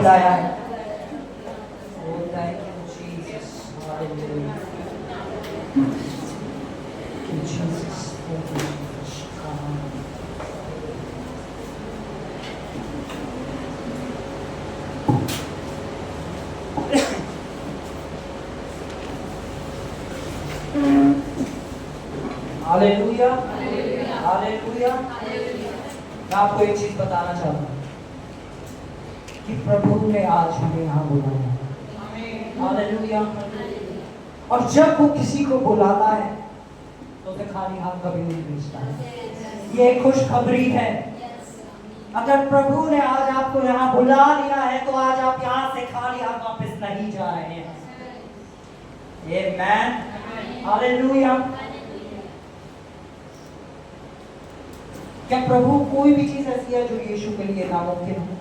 बुलाया है। Oh, thank you, Jesus. Hallelujah. Thank you, Jesus. Thank you, Jesus. Hallelujah, hallelujah. मैं आपको एक चीज बताना चाहता हूँ कि प्रभु ने आज हमें यहाँ बुलाया है। हालेलुया। और जब वो किसी को बुलाता है तो उसे खाली हाथ कभी नहीं भेजता है। ये खुशखबरी है। अगर प्रभु ने आज आपको यहाँ बुला लिया है तो आज आप यहाँ से खाली हाथ वापस नहीं जा रहे हैं। आमेन, हालेलुया। क्या प्रभु कोई भी चीज ऐसी है जो यीशु के लिए नामुमकिन है?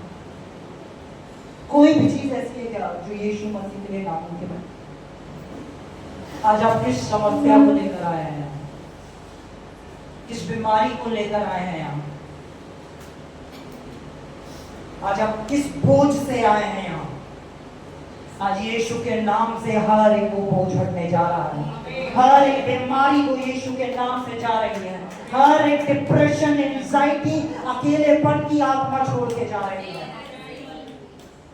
कोई भी चीज ऐसी है क्या जो यीशु मसीह के लिए नामुमकिन है? आज आप किस समस्या को लेकर आए हैं? किस बीमारी को लेकर आए हैं यहाँ? आज आप किस बोझ से आए हैं यहाँ? आज यीशु के नाम से हर एक को बोझ हटने जा रहा है। हर एक बीमारी को यीशु के नाम से जा रही है। हर एक डिप्रेशन, एंजाइटी, अकेलेपन की आत्मा छोड़ के जा रही है।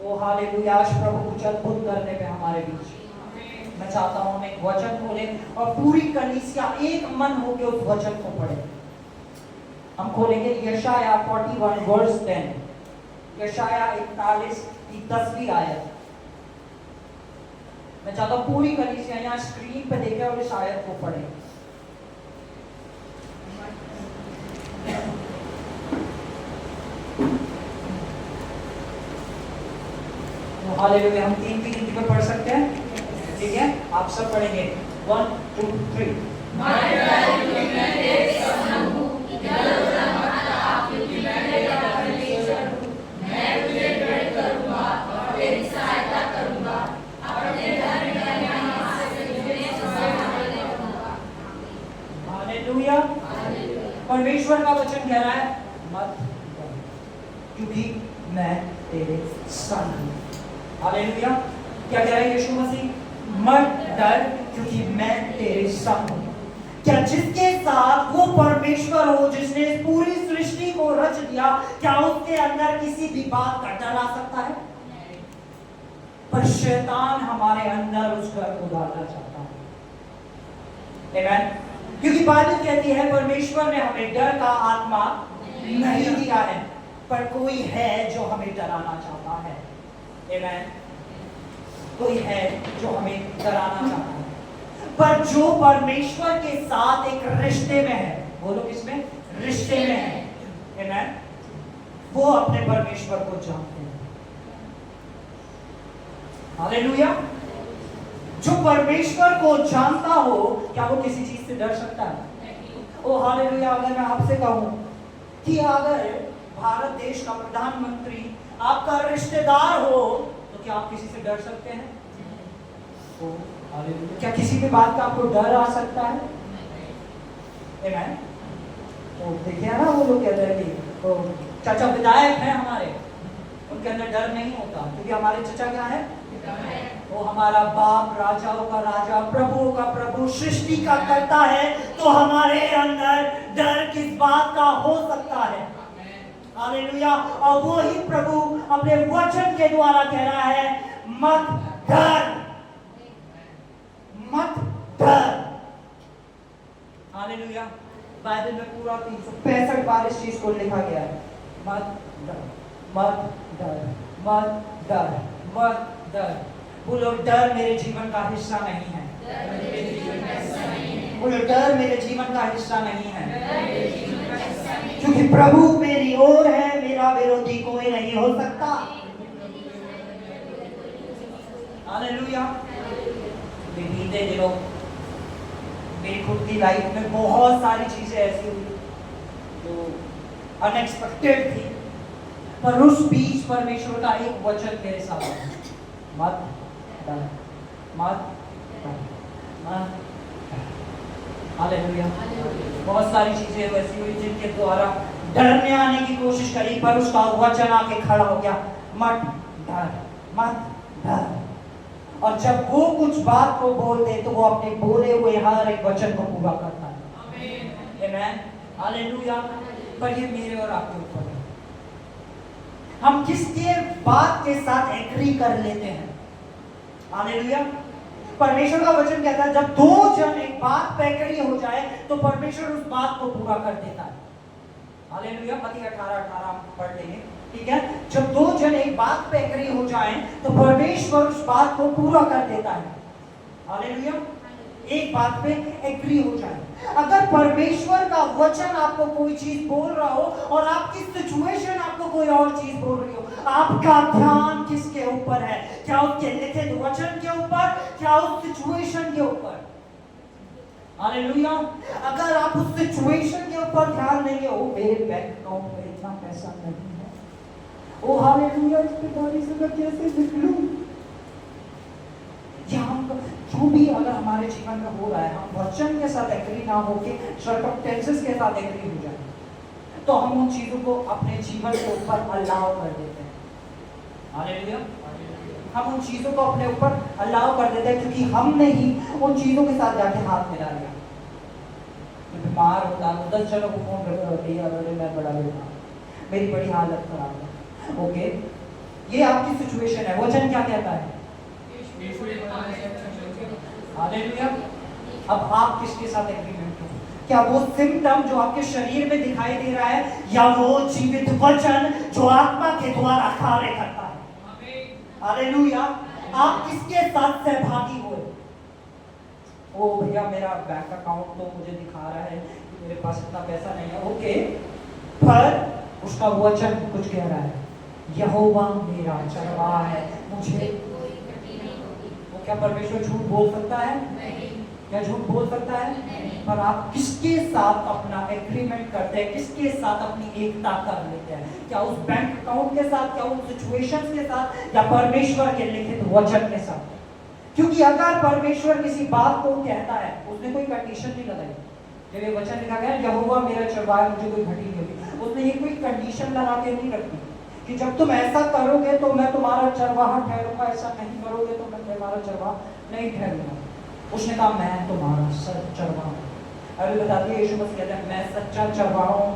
ओ हालेलुया। आज प्रभु कुछ अद्भुत करने पे हमारे बीच। मैं चाहता हूं हम एक वचन खोले और पूरी कलीसिया एक मन होकर उस वचन को पढ़े। हम खोलेंगे यशाया 41 वर्स 10। यशाया 41 की 10वीं आयत। मैं चाहता हूं पूरी कलीसिया यहाँ स्क्रीन पे देखे और इस आयत को पढ़े। हालेलुया। हम 3 की गिनती पे पढ़ सकते हैं, ठीक है? आप सब पढ़ेंगे 1 2 3। हालेलुया। परमेश्वर का वचन कह रहा है मत डर क्योंकि मैं तेरे संग हूं। हालेलुया। क्या कह रहा है यीशु मसीह? मत डर क्योंकि मैं तेरे संग हूं। क्या जिसके साथ वो परमेश्वर हो जिसने इस पूरी सृष्टि को रच दिया, क्या उसके अंदर किसी भी बात का डर आ सकता है? पर शैतान हमारे अंदर उस डर को डालना चाहता है। आमेन। क्योंकि बाइबल कहती है परमेश्वर ने हमें डर का आत्मा नहीं दिया है, पर कोई है जो हमें डराना चाहता है। आमेन। कोई है जो हमें डराना चाहता है। पर जो परमेश्वर के साथ एक रिश्ते में है, बोलो किसमें? रिश्ते में है। आमेन। वो अपने परमेश्वर को जानते हैं। हालेलुया। जो परमेश्वर को जानता हो, क्या वो किसी चीज से डर सकता है? ओ हालेलुया। अगर मैं आपसे कहूं कि अगर भारत देश का प्रधानमंत्री आपका रिश्तेदार हो तो क्या आप किसी से डर सकते हैं? ओ हालेलुया। क्या किसी भी बात का आपको डर आ सकता है? आमेन। तो देखिए ना, वो लोग कहते हैं कि तो चाचा विधायक हैं हमारे, उनके अंदर डर नहीं होता क्योंकि हमारे चाचा क्या है? वो हमारा बाप, राजाओं का राजा, प्रभुओं का प्रभु, सृष्टि का करता है। तो हमारे अंदर डर किस बात का हो सकता है? हालेलुया। और वो ही प्रभु अपने वचन के द्वारा कह रहा है मत डर, मत डर। हालेलुया। बाइबल में पूरा 365 बार इस चीज को लिखा गया है, मत डर, मत डर, मत डर, मत डर। बोलो डर मेरे जीवन का हिस्सा नहीं है। बोलो डर मेरे जीवन का हिस्सा नहीं है, क्योंकि प्रभु मेरी ओर है, मेरा विरोधी कोई नहीं हो सकता। हालेलुया। बीते दिनों मेरी खुद की लाइफ में बहुत सारी चीजें ऐसी हुई जो अनएक्सपेक्टेड थी, पर उस बीच परमेश्वर का एक वचन मेरे साथ है, मत डर, मत डर, मत डर। हालेलुया। बहुत सारी चीजें वैसी हुई जिनके द्वारा डरने आने की कोशिश करी, पर उसका वचन आके खड़ा हो गया, मत डर, मत डर। और जब वो कुछ बात को बोलते तो वो अपने बोले हुए हर एक वचन को पूरा करता है। आमीन, हालेलुया। पर ये मेरे और आपके ऊपर है, हम किसके बात के साथ एग्री कर लेते हैं। हालेलुया। परमेश्वर का वचन कहता है जब दो जन एक बात पे एग्री हो जाए तो परमेश्वर उस बात को पूरा कर देता है। हालेलुया। मत्ती 18:18 पढ़ लेंगे, ठीक है। जब दो जन एक बात पे एग्री हो जाएं तो परमेश्वर उस बात को पूरा कर देता है। हालेलुया। एक बात पे एग्री हो जाए। अगर परमेश्वर का वचन आपको कोई चीज बोल रहा हो और आपकी सिचुएशन आपको कोई और चीज बोल रही हो, आपका ध्यान किसके ऊपर है? क्या उसके लिखित वचन के ऊपर, क्या उस सिचुएशन के ऊपर? हालेलुया। अगर आप उस सिचुएशन के ऊपर ध्यान देंगे, ओ मेरे बैंक अकाउंट में इतना पैसा नहीं है, ओ हालेलुया, इसके बारे से मैं कैसे निकलूं? जो भी अगर हमारे जीवन में हो रहा है, हम वचन के साथ एग्री ना होके सर्कमस्टेंसेस के साथ एग्री हो जाए तो हम उन चीजों को अपने जीवन के ऊपर अलाउ कर देते हैं। हालेलुया। हम उन चीजों को अपने ऊपर अलाउ कर देते हैं क्योंकि हमने ही उन चीजों के साथ जाके हाथ मिला लिया। बीमार होता है, 10 जनों को फोन करके मैं बड़ा बीमार, मेरी बड़ी हालत खराब है। ओके, ये आपकी सिचुएशन है। वचन क्या कहता है? हालेलुया। अब आप किसके साथ एग्रीमेंट हो? क्या वो सिम्टम जो आपके शरीर में दिखाई दे रहा है या वो जीवित वचन जो आत्मा के द्वारा कार्य करता है? हालेलुया। आप किसके साथ सहभागी हो? ओ भैया, मेरा बैंक अकाउंट तो मुझे दिखा रहा है कि मेरे पास इतना पैसा नहीं है। ओके, पर उसका वचन कुछ कह रहा है, यहोवा मेरा चरवाहा है, मुझे क्या परमेश्वर झूठ बोल सकता है? नहीं। क्या झूठ बोल सकता है? नहीं। पर आप किसके साथ अपना एग्रीमेंट करते हैं? किसके साथ अपनी एकता कर लेते हैं? क्या उस बैंक अकाउंट के साथ, क्या उस सिचुएशन के साथ, या परमेश्वर के लिखित वचन के साथ? क्योंकि अगर परमेश्वर किसी बात को कहता है, उसने कोई कंडीशन नहीं लगाई। जब ये वचन लिखा गया यहोवा मेरा चरवाहा, मुझे कोई घटी नहीं होगी, उसने ये कोई कंडीशन लगा के नहीं रखी कि जब तुम ऐसा करोगे तो मैं तुम्हारा चरवाहा ठहरूंगा, ऐसा नहीं करोगे तो मैं तुम्हारा चरवाहा नहीं ठहरूंगा। उसने कहा मैं तुम्हारा चरवाहा हूं। अभी बता दिए, यीशु मसीह कहते हैं मैं सच्चा चरवाहा हूं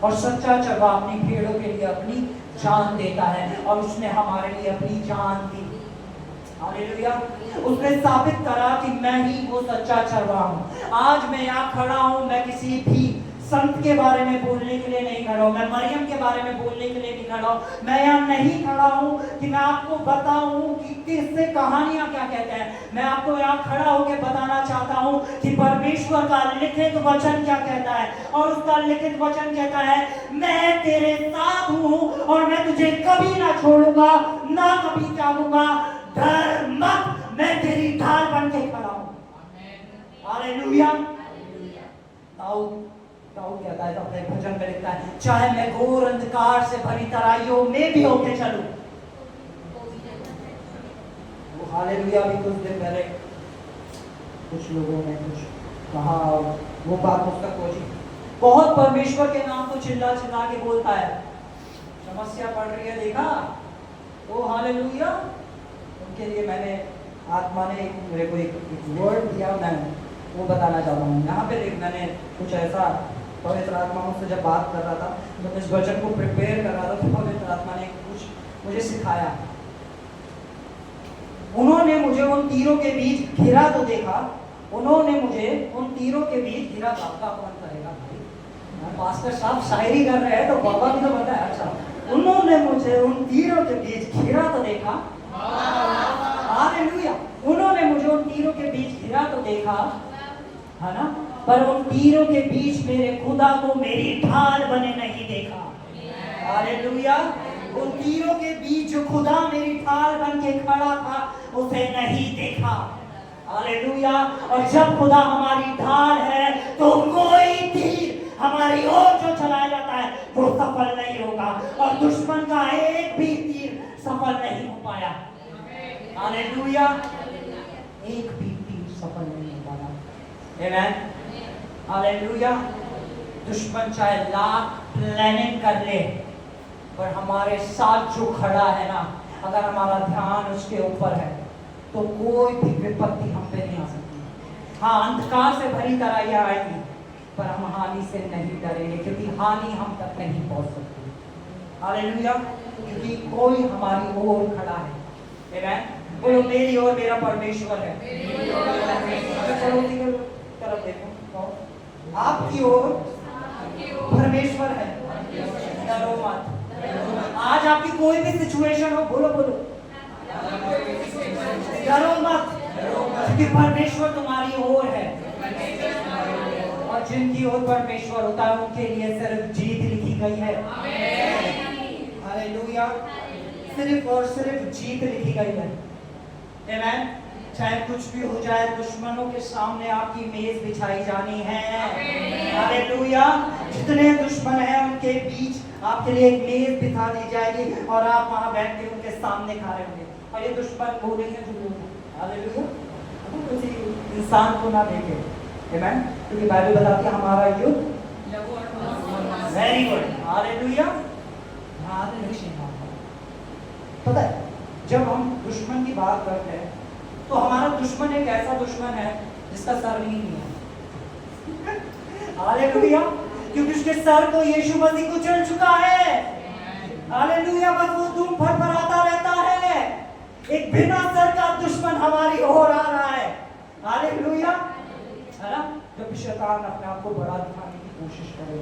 और सच्चा चरवाहा अपनी भेड़ों के लिए अपनी जान देता है, और उसने हमारे लिए अपनी जान दी। हालेलुया। उसने साबित करा कि मैं ही वो सच्चा चरवाहा हूं। आज मैं यहाँ खड़ा हूं, मैं किसी भी संत के बारे में बोलने के लिए नहीं खड़ा हूँ, मैं मरियम के बारे में बोलने के लिए नहीं खड़ा हूँ। मैं यहाँ नहीं खड़ा हूँ कि मैं आपको बताऊँ कि किससे कहानियाँ क्या कहते हैं। मैं आपको यहाँ खड़ा होकर बताना चाहता हूँ कि परमेश्वर का लिखित वचन क्या कहता है। और उसका लिखित वचन कहता है मैं तेरे साथ हूँ और मैं तुझे कभी ना छोड़ूंगा, ना कभी त्यागूंगा। डर मत, मैं तेरी ढाल बन के खड़ा हूँ। हालेलुया। दाऊद कहता है, अपने भजन में लिखता है, चाहे मैं घोर अंधकार से भरी तराइयों में भी होके चलूं। वो हालेलुया। भी कुछ दिन पहले कुछ लोगों ने कुछ कहा, वो बात मुझ तक पहुंची। बहुत परमेश्वर के नाम को चिल्ला चिल्ला के बोलता है, समस्या पड़ रही है, देखा तो हालेलुया। उनके लिए मैंने, आत्मा ने मेरे को एक वर्ड दिया, मैं वो बताना चाहता हूँ। यहाँ पे देख, मैंने कुछ ऐसा, पवित्र आत्मा मुझसे जब बात कर रहा था, जब इस वचन को प्रिपेयर कर रहा था, तो पवित्र आत्मा ने कुछ मुझे सिखाया। उन्होंने मुझे उन तीरों के बीच घिरा तो देखा, उन्होंने मुझे उन तीरों के बीच घिरा। आपका कौन करेगा भाई? पास्टर साहब शायरी कर रहे हैं तो बाबा भी तो पता है। अच्छा, उन्होंने मुझे उन तीरों के बीच घिरा तो देखा। हालेलुया। उन्होंने मुझे उन तीरों के बीच घिरा तो देखा, है ना, पर उन तीरों के बीच मेरे खुदा को मेरी ढाल बने नहीं देखा। हालेलुया। उन तीरों के बीच जो खुदा मेरी ढाल बन के खड़ा था, उसे नहीं देखा। हालेलुया। और जब खुदा हमारी ढाल है तो कोई तीर हमारी ओर जो चलाया जाता है वो सफल नहीं होगा, और दुश्मन का एक भी तीर सफल नहीं हो पाया। हालेलुया। एक भी तीर सफल नहीं हो पाया। आमीन। हालेलुया। दुश्मन चाहे लाख प्लानिंग कर ले, पर हमारे साथ जो खड़ा है ना, अगर हमारा ध्यान उसके ऊपर है तो कोई भी विपत्ति हम पे नहीं आ सकती। हाँ, अंधकार से भरी तराइयां आएंगी पर हम हानि से नहीं डरेंगे, क्योंकि हानि हम तक नहीं पहुंच सकती। हालेलुया, क्योंकि कोई हमारी ओर खड़ा है। आमीन। बोलो, मेरी ओर मेरा परमेश्वर है। तरफ देखो, आपकी ओर परमेश्वर है। डरो मत। आज आपकी कोई भी सिचुएशन हो, बोलो बोलो, डरो मत, क्योंकि परमेश्वर तुम्हारी ओर है। और जिनकी ओर परमेश्वर होता है उनके लिए सिर्फ जीत लिखी गई है। हालेलुया, सिर्फ और सिर्फ जीत लिखी गई है। आमीन। चाहे कुछ भी हो जाए, दुश्मनों के सामने आपकी मेज बिछाई जानी है। हालेलुया, जितने दुश्मन हैं उनके बीच आपके लिए एक मेज बिछा दी जाएगी और आप वहां बैठ के उनके सामने खा रहे होंगे। और ये दुश्मन वो नहीं है जो लोग हैं। हालेलुया, किसी इंसान को ना देखे। आमीन। क्योंकि बाइबल बताती है हमारा युद्ध, वेरी गुड, हालेलुया, पता है जब हम दुश्मन की बात करते हैं तो हमारा दुश्मन एक ऐसा दुश्मन है जिसका सर नहीं है। हालेलुया, क्योंकि उसके सर को यीशु मसीह कुचल चुका है। हालेलुया, बस वो दुम फरफराता रहता है। एक बिना सर का दुश्मन हमारी ओर आ रहा है। हालेलुया, है ना? जब शैतान अपने आप को बड़ा दिखाने की कोशिश करे,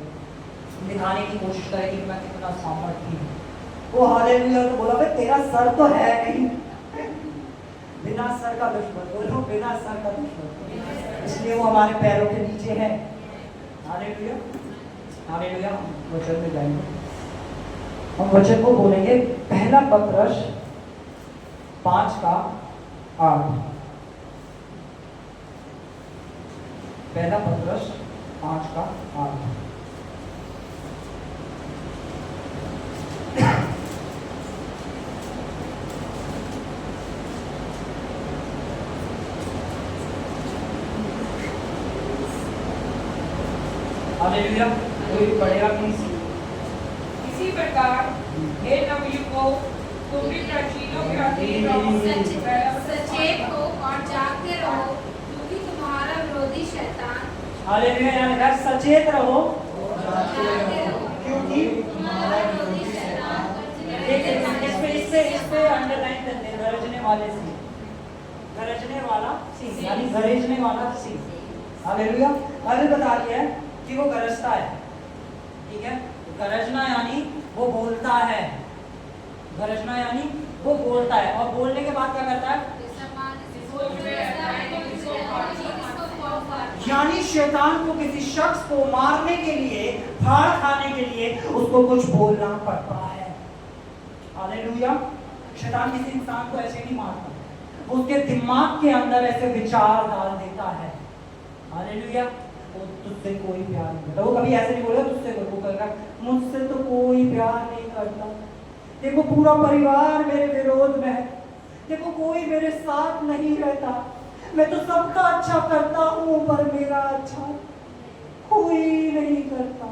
दिखाने की कोशिश करे कि मैं कितना सामर्थी हूँ, वो हालेलुया तो बोला, भाई तेरा सर तो है नहीं। बिना सर का दुश्मन, बोलो बिना सर का दुश्मन, इसलिए वो हमारे पैरों के नीचे है। Hallelujah, hallelujah. हम वचन में जाएंगे, हम वचन को बोलेंगे। पहला पत्रस 5:8। पहला पत्रस 5:8। हालेलुया, कोई पढ़ेगा प्लीज। इसी प्रकार हे नवयुवकों, तुम भी प्राचीनों के अधीन रहो, सचेत हो और जागते रहो, क्योंकि तुम्हारा विरोधी शैतान, हालेलुया, यानी सचेत रहो क्योंकि तुम्हारा विरोधी शैतान इससे अंडरलाइन करते हैं, गरजने वाले से, गरजने वाला सी, यानी गरजने वाला सी। हालेलुया, अभी बता दिया है कि वो गरजता है। ठीक है, गरजना यानी वो बोलता है। गरजना यानी वो बोलता है, और बोलने के बाद क्या करता है? यानी शैतान को किसी शख्स को मारने के लिए, फाड़ खाने के लिए उसको कुछ बोलना पड़ता है। हालेलुया, शैतान किसी इंसान को ऐसे नहीं मारता, वो उसके दिमाग के अंदर ऐसे विचार डाल देता है। हालेलुया, वो तुझसे कोई प्यार नहीं करता। वो कभी ऐसे नहीं बोलेगा तुझसे कोई, वो कहेगा मुझसे तो कोई प्यार नहीं करता, देखो पूरा परिवार मेरे विरोध में है, देखो कोई मेरे साथ नहीं रहता, मैं तो सबका अच्छा करता हूँ पर मेरा अच्छा कोई नहीं करता।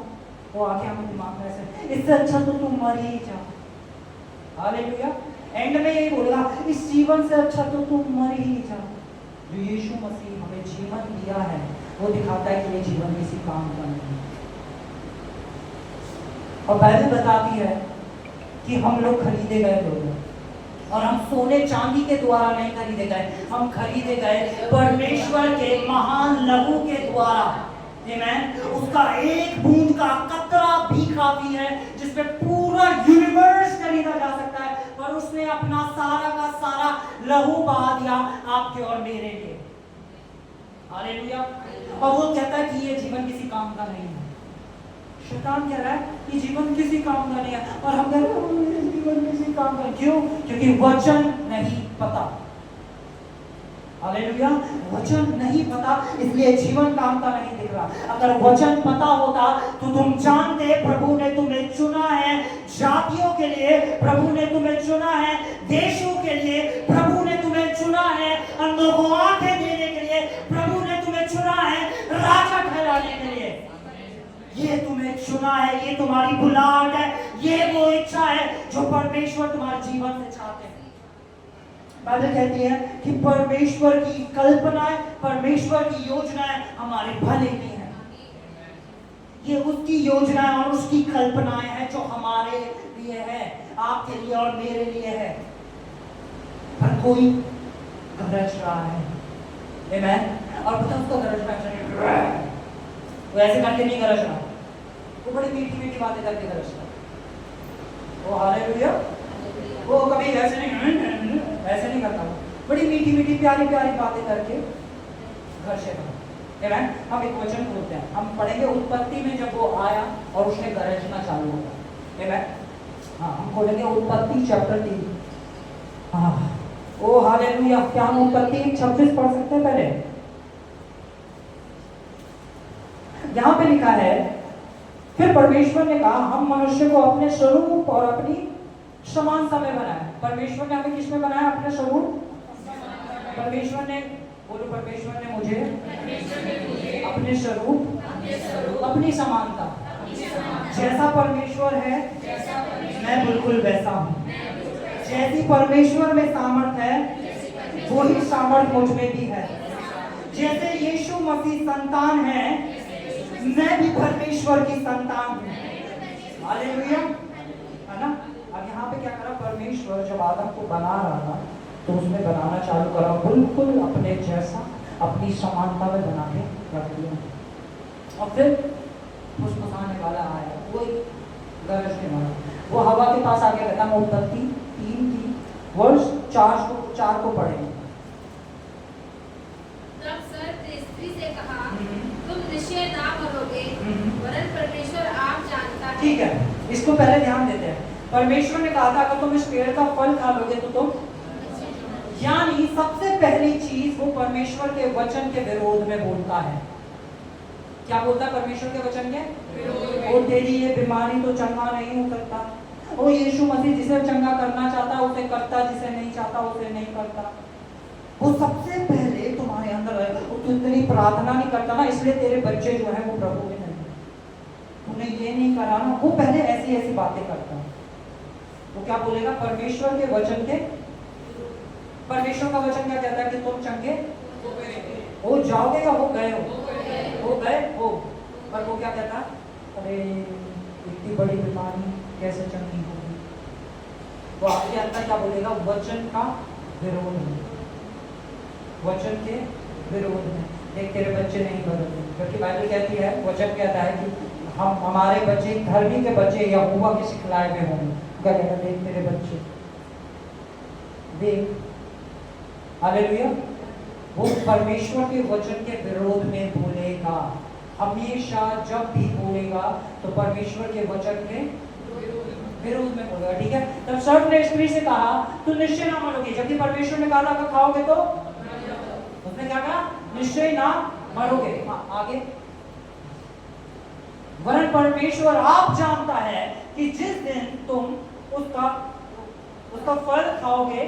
वो आके हमें दिमाग में ऐसे, इससे अच्छा तो तुम मर ही जा। हालेलुया, एंड में यही बोलेगा, इस जीवन से अच्छा तो तुम मर ही जा। जो यीशु मसीह हमें जीवन दिया है वो दिखाता है कि ये जीवन किसी काम का नहीं है। और बाइबल बताती है कि हम लोग खरीदे गए लोग हैं, और हम सोने चांदी के द्वारा नहीं खरीदे गए, हम खरीदे गए परमेश्वर के महान लहू के द्वारा। आमीन। उसका एक बूंद का कतरा भी काफी है जिसपे पूरा यूनिवर्स खरीदा जा सकता है, पर उसने अपना सारा का सारा लहू बहा दिया आपके और मेरे लिए। हालेलुया। और वो कहता है कि ये जीवन किसी काम का नहीं है। शैतान कह रहा है कि जीवन किसी काम का नहीं है, और हम कह रहे हैं जीवन किसी काम का। क्यों? क्योंकि वचन नहीं पता। हालेलुया, वचन नहीं पता, इसलिए जीवन काम का नहीं दिख रहा। अगर वचन पता होता तो तुम जानते प्रभु ने तुम्हें चुना है, जातियों के लिए प्रभु ने तुम्हें चुना है, देशों के लिए प्रभु ने तुम्हें चुना है, अंधों को आंखें देने के लिए प्रभु ने तुम्हें चुना है, राजा ठहराने के लिए ये तुम्हें चुना है, ये तुम्हारी बुलाहट है, ये वो इच्छा है जो परमेश्वर तुम्हारे जीवन से चाहते हैं। बाइबल कहती है कि परमेश्वर की कल्पनाएं, परमेश्वर की योजनाएं हमारे भले की हैं। ये उसकी योजनाएं और उसकी कल्पनाएं हैं जो हमारे लिए है, आपके लिए और मेरे लिए है। पर कोई गरज रहा है, आमेन। और पता उसको गरज रहा है, वो ऐसे करके नहीं गरज रहा, वो बड़ी मीठी मीठी बातें करके गरज रहा। वो हालेलुया, वो कभी ऐसे नहीं करता, वो बड़ी मीठी मीठी प्यारी प्यारी बातें करके घर से बाहर। आमेन। हम एक वचन खोलते हैं, हम पढ़ेंगे उत्पत्ति में जब वो आया और उसने गरजना चालू किया। आमेन। हाँ, हम खोलेंगे उत्पत्ति चैप्टर 3। हाँ, ओ हालेलुया। क्या हम उत्पत्ति 26 पढ़ सकते हैं? पहले यहाँ पे लिखा है, फिर परमेश्वर ने कहा हम मनुष्य को अपने स्वरूप और अपनी समानता में बनाए। परमेश्वर ने हमें किस में बनाया? अपने स्वरूप। परमेश्वर ने, बोलो, परमेश्वर ने मुझे अपने स्वरूप, अपनी समानता, जैसा परमेश्वर है मैं बिल्कुल वैसा हूँ। जैसी परमेश्वर में सामर्थ है वही सामर्थ मुझ में भी है। जैसे यीशु मसीह संतान है, मैं भी परमेश्वर की संतान हूँ। हालेलुया, है ना। अब यहाँ पे क्या करा परमेश्वर? जब आदम को बना रहा था तो उसने बनाना चालू करा बिल्कुल अपने जैसा, अपनी समानता में बना के रख दिया। और फिर फुसफुसाने वाला आया, वो गरजने वाला, वो हवा के पास आके कहता, मैं उत्पत्ति 3 की वर्ष 4 को पढ़ेंगे। तब सर्प ने स्त्री से कहा, तुम निश्चय ना मरोगे, वरन परमेश्वर आप जानता है। ठीक है, इसको पहले ध्यान देते हैं। परमेश्वर ने कहा था अगर तुम इस पेड़ का फल खा लोगे तो तुम, यानी सबसे पहली चीज वो परमेश्वर के वचन के विरोध में बोलता है। क्या बोलता है परमेश्वर के वचन के? वो तेरी ये बीमारी तो चंगा नहीं हो सकता। वो यीशु मसीह जिसे चंगा करना चाहता उसे करता, जिसे नहीं चाहता उसे नहीं करता। वो सबसे पहले तुम्हारे अंदर है। तू इतनी प्रार्थना नहीं करता ना, इसलिए तेरे बच्चे जो है वो प्रभु में नहीं, तूने ये नहीं करा ना, वो पहले ऐसी ऐसी बातें करता है। वो क्या बोलेगा? परमेश्वर के वचन के, परमेश्वर का वचन क्या कहता है कि तुम चंगे हो जाओगे या हो गए हो गए हो। पर वो क्या कहता? अरे इतनी बड़ी बीमारी कैसे चंगी होगी? वो आपके अंदर क्या बोलेगा? वचन का विरोध है, वचन के विरोध में। देख तेरे बच्चे नहीं बदलते, क्योंकि बाइबल कहती है, वचन कहता है कि हम हमारे बच्चे धर्मी के बच्चे यहोवा के सिखलाए में होंगे। क्या कहता है? देख तेरे बच्चे, देख। हालेलुया। वो परमेश्वर के वचन के विरोध में बोलेगा हमेशा। जब भी बोलेगा तो परमेश्वर के वचन के विरोध में बोलेगा। ठीक है। तब सर्प ने स्त्री से कहा तू निश्चय ना मरोगी, जबकि परमेश्वर ने कहा था अगर खाओगे तो, उसने क्या कहा? निश्चय ना मरोगे। आगे, वरन परमेश्वर आप जानता है कि जिस दिन तुम उसका फल खाओगे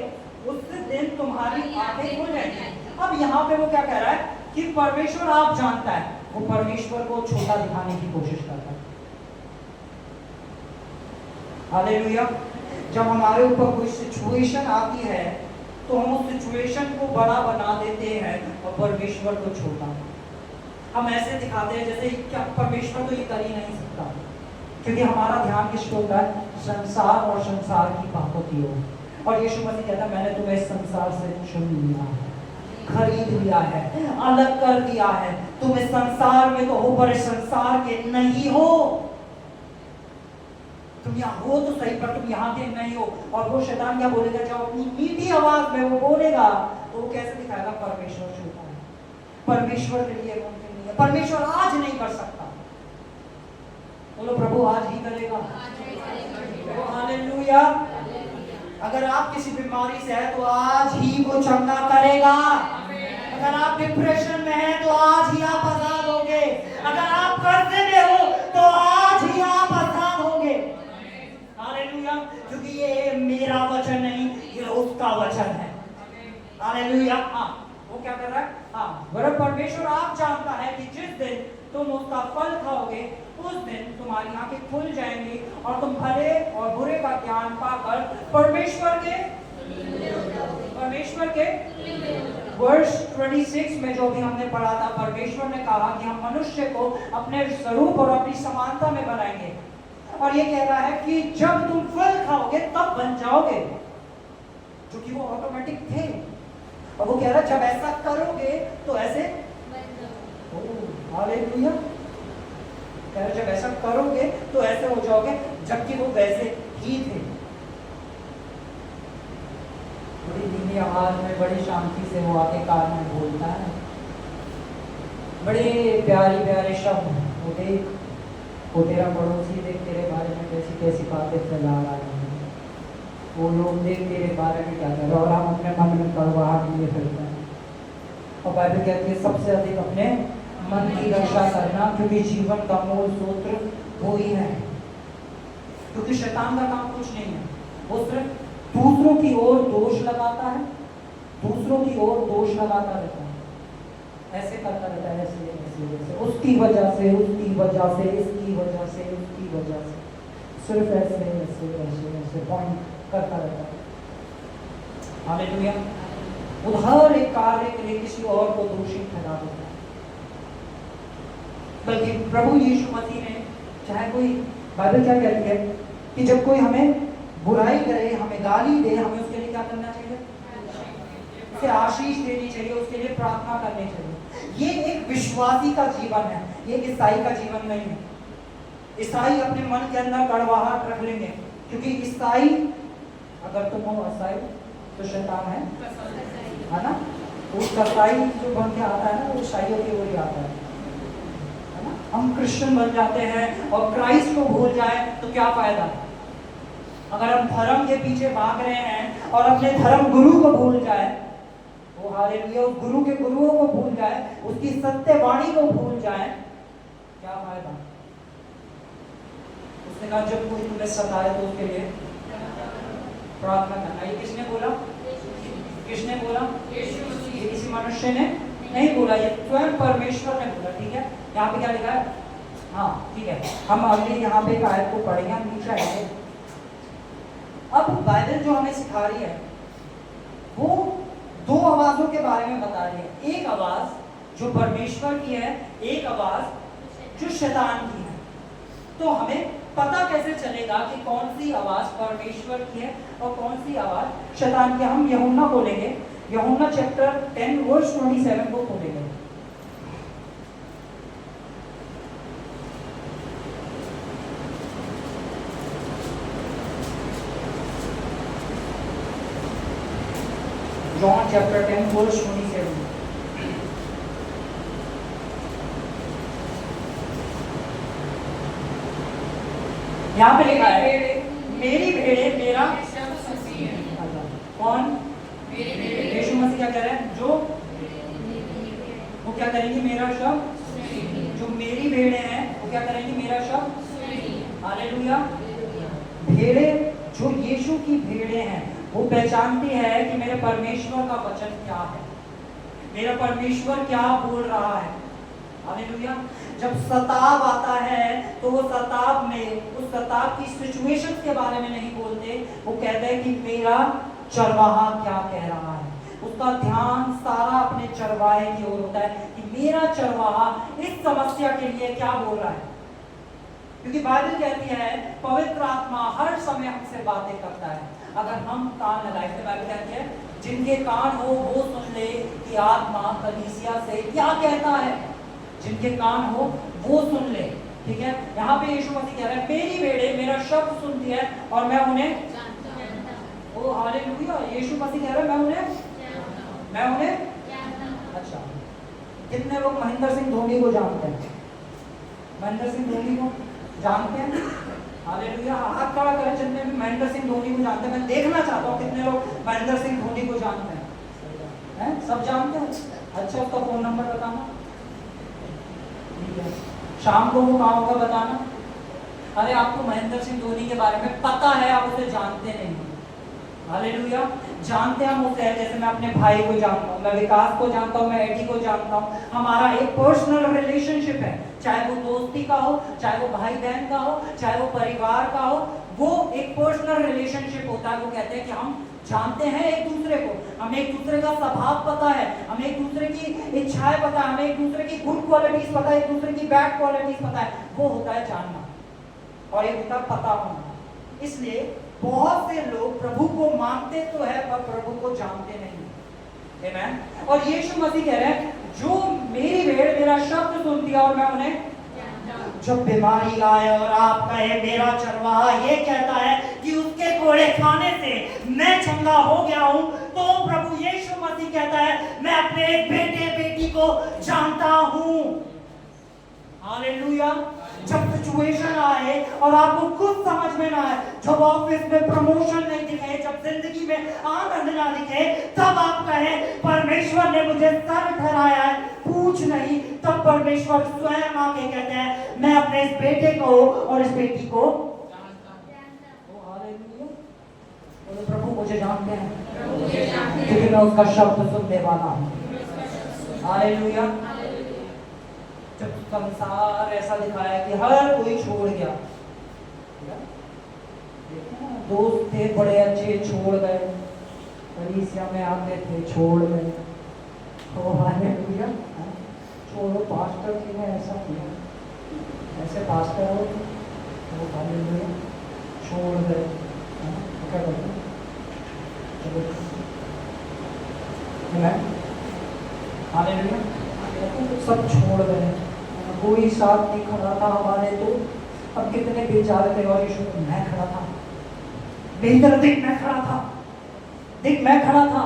उस दिन तुम्हारी आंखें खुल जाएंगी। अब यहाँ पे वो क्या कह रहा है कि परमेश्वर आप जानता है। वो परमेश्वर को छोटा दिखाने की कोशिश करता है। हालेलुया। जब हमारे ऊपर कोई सिचुएशन आती है तो हम उस सिचुएशन को बड़ा बना देते हैं और परमेश्वर को छोटा। हम ऐसे दिखाते हैं जैसे क्या परमेश्वर तो ये कर ही नहीं सकता, क्योंकि हमारा ध्यान किस पे होता है? संसार और संसार की बातों की ओर। और यीशु मसीह कहता है मैंने तुम्हें इस संसार से चुन लिया है, खरीद लिया है, अलग कर दिया है। तुम इस संसार में तो हो पर इस संसार के नहीं हो। तुम यहाँ हो तो सही पर तुम यहाँ के नहीं हो। और वो शैतान क्या बोलेगा? जब अपनी मीठी आवाज में वो बोलेगा तो वो कैसे दिखाएगा? परमेश्वर छोटा है, परमेश्वर के लिए मुमकिन नहीं है, परमेश्वर आज नहीं कर सकता। बोलो प्रभु आज ही करेगा। हालेलुया। अगर आप किसी बीमारी से है तो आज ही वो चंगा करेगा। अगर आप डिप्रेशन में है तो आज ही आप आजाद होंगे। अगर आप कर्जे में हो तो आज ही आप आजाद होंगे। हालेलुया। क्योंकि ये मेरा वचन नहीं, ये उसका वचन है। हालेलुया। हाँ, वो क्या कर रहा है? हाँ, वरन परमेश्वर आप जानता है कि जिस दिन तुम उसका फल खाओगे, उस दिन तुम्हारी आंखें खुल जाएंगी और तुम भले और बुरे का ज्ञान पाकर परमेश्वर के वर्ष 26 में जो भी हमने पढ़ा था, परमेश्वर ने कहा कि हम मनुष्य को अपने स्वरूप और अपनी समानता में बनाएंगे। और ये कह रहा है कि जब तुम फल खाओगे तब बन जाओगे, जो कि वो ऑटोमेटिक थे। और वो कह रहा है जब ऐसा करोगे तो ऐसे हालेलुया, कह रहा जब ऐसा करोगे तो ऐसे हो जाओगे, जबकि वो वैसे ही थे। बड़ी धीमी आवाज में बड़ी शांति से वो आके कान में बोलता है, बड़े प्यारी प्यारे शब्द। वो देख, वो तेरा पड़ोसी देख तेरे बारे में कैसी कैसी बातें फैला रहा है, वो लोग देख तेरे बारे में क्या कर रहे हैं, और हम अपने मन में कड़वाहट लिए फिरते हैं। और बाइबल कहती है सबसे अधिक अपने मन की रक्षा करना, क्योंकि जीवन का मूल सूत्र वो ही है। क्योंकि शैतान का काम कुछ नहीं है, वो सिर्फ दूसरों की ओर दोष लगाता है, दूसरों की ओर दोष लगाता रहता है, ऐसे करता रहता है, ऐसे ऐसे ऐसे, उसकी वजह से, उसकी वजह से, इसकी वजह से, उसकी वजह से, सिर्फ ऐसे ऐसे ऐसे ऐसे पॉइंट करता रहता है। हालेलुया। उधर एक कार्य के लिए किसी और को दोषी ठहरा देता है। बल्कि प्रभु यीशु मसीह ने, चाहे कोई, बाइबल क्या कहती है कि जब कोई हमें बुराई करे, हमें गाली दे, हमें उसके लिए क्या करना चाहिए? उसे आशीष देनी चाहिए, उसके लिए प्रार्थना करनी चाहिए। ये एक विश्वासी का जीवन है, ये ईसाई का जीवन नहीं है। ईसाई अपने मन के अंदर कड़वाहट रख लेंगे, क्योंकि ईसाई, अगर तुम हो ईसाई तो शैतान है ना? उस कसाई जो बन के आता है ना, वो ईसाइयों की ओर ही आता है ना? हम क्रिश्चियन बन जाते हैं और क्राइस्ट को भूल जाए तो क्या फायदा? अगर हम धर्म के पीछे भाग रहे हैं और अपने धर्म गुरु को भूल जाए, वो हालेलुया, उस गुरु के गुरुओं को भूल जाए, उसकी सत्यवाणी को भूल जाए, क्या फायदा? उसने कहा जब कोई तुम्हें सताए तो उसके लिए प्रार्थना करना। ये किसने बोला? किसने बोला? ये किसी मनुष्य ने नहीं बोला, ये स्वयं परमेश्वर ने बोला। ठीक है, यहाँ पे क्या लिखा है? हाँ ठीक है, हम अगली यहाँ पे एक आयत को पढ़ेंगे, हम नीचे आएंगे। अब बाइबल जो हमें सिखा रही है वो दो आवाजों के बारे में बता रही है। एक आवाज जो परमेश्वर की है, एक आवाज जो शैतान की है। तो हमें पता कैसे चलेगा कि कौन सी आवाज परमेश्वर की है और कौन सी आवाज शैतान की? हम यूहन्ना खोलेंगे, यूहन्ना चैप्टर 10 वर्स 27 को खोलेंगे। John chapter 10 verse 27। यहाँ पे लिखा है मेरी भेड़ें मेरा शब्द सुनती हैं। कौन? यीशु मसीह क्या कह रहे हैं? जो वो क्या करेंगी? मेरा शब्द। जो मेरी भेड़ें हैं वो क्या करेंगी? मेरा शब्द। हालेलुया। भेड़ें जो यीशु की भेड़ें हैं वो पहचानती है कि मेरे परमेश्वर का वचन क्या है, मेरा परमेश्वर क्या बोल रहा है। हालेलुया। जब सताव आता है तो वो सताव में, उस सताव की सिचुएशन के बारे में नहीं बोलते, वो कहते हैं कि मेरा चरवाहा क्या कह रहा है। उसका ध्यान सारा अपने चरवाहे की ओर होता है कि मेरा चरवाहा इस समस्या के लिए क्या बोल रहा है। क्योंकि बाइबल कहती है पवित्र आत्मा हर समय हमसे बातें करता है, अगर हम कान लगाए। तो बाइबल कहती है जिनके कान हो वो सुन ले कि आत्मा कलीसिया से क्या कहता है। जिनके कान हो वो सुन ले। ठीक है, यहाँ पे यीशु मसीह कह रहा है मेरी भेड़ें मेरा शब्द सुनती है और मैं उन्हें ओ हालेलुया। यीशु मसीह कह रहा है मैं उन्हें अच्छा, कितने लोग महेंद्र सिंह धोनी को जानते हैं? महेंद्र सिंह धोनी को जानते हैं? हालेलुया। हाथ खड़ा करें जितने भी महेंद्र सिंह धोनी को जानते हैं। मैं देखना चाहता हूँ कितने लोग महेंद्र सिंह धोनी को जानते हैं? सब जानते हैं? अच्छा, उसका फोन नंबर बताना। ठीक है, शाम को वो कहाँ होगा बताना। अरे आपको महेंद्र सिंह धोनी के बारे में पता है, आप उसे जानते नहीं। हालेलुया। जानते हम उसे है, जैसे मैं अपने भाई को जानता हूँ, मैं विकास को जानता हूँ, मैं एडी को जानता हूँ। हमारा एक पर्सनल रिलेशनशिप है, चाहे वो दोस्ती का हो, चाहे वो भाई बहन का हो, चाहे वो परिवार का हो, वो एक पर्सनल रिलेशनशिप होता है। वो कहते हैं कि हम जानते हैं एक दूसरे को, हमें एक दूसरे का स्वभाव पता है, हमें एक दूसरे की इच्छाएं पता है, हमें एक दूसरे की गुड क्वालिटीज पता है, एक दूसरे की बैड क्वालिटीज पता है। वो होता है जानना, और एक होता है पता होना। इसलिए बहुत से लोग प्रभु को मानते तो है पर प्रभु को जानते नहीं। आमीन। और यीशु मसीह कह रहे हैं, जो मेरी भेड़ मेरा शब्द सुनती है और मैं उन्हें, जब बीमारी आए और आप कहे मेरा चरवाहा ये कहता है कि उसके कोड़े खाने से मैं चंगा हो गया हूं, तो प्रभु यीशु मसीह कहता है मैं अपने एक बेटे बेटी को जानता हूं। हालेलुया। जब सिचुएशन आए और आपको कुछ समझ में ना आए, जब ऑफिस में प्रमोशन नहीं दिखे, जब जिंदगी में आनंद ना दिखे, तब आप कहें परमेश्वर ने मुझे सर ठहराया है, पूछ नहीं। तब परमेश्वर स्वयं आके कहते हैं मैं अपने इस बेटे को और इस बेटी को जानता हूं। हालेलुया। बोलो प्रभु मुझे जानते हैं, क्योंकि मैं उसका शब्द सुनने वाला हूं। हालेलुया। जब संसार ऐसा दिखाया कि हर कोई छोड़ गया, दोस्त थे बड़े अच्छे छोड़ गए, कलीसिया में आते थे छोड़ गए, तो हालेलुया। छोड़ो, पास्टर जी ने ऐसा किया, ऐसे पास्टर हो तो हालेलुया छोड़ गए, क्या करते चलो हालेलुया। सब छोड़ गए, कोई साथ नहीं खड़ा था हमारे, तो अब कितने बेचारे थे। और यीशु मैं खड़ा था, मेरी तरफ देख, मैं खड़ा था, देख मैं खड़ा था,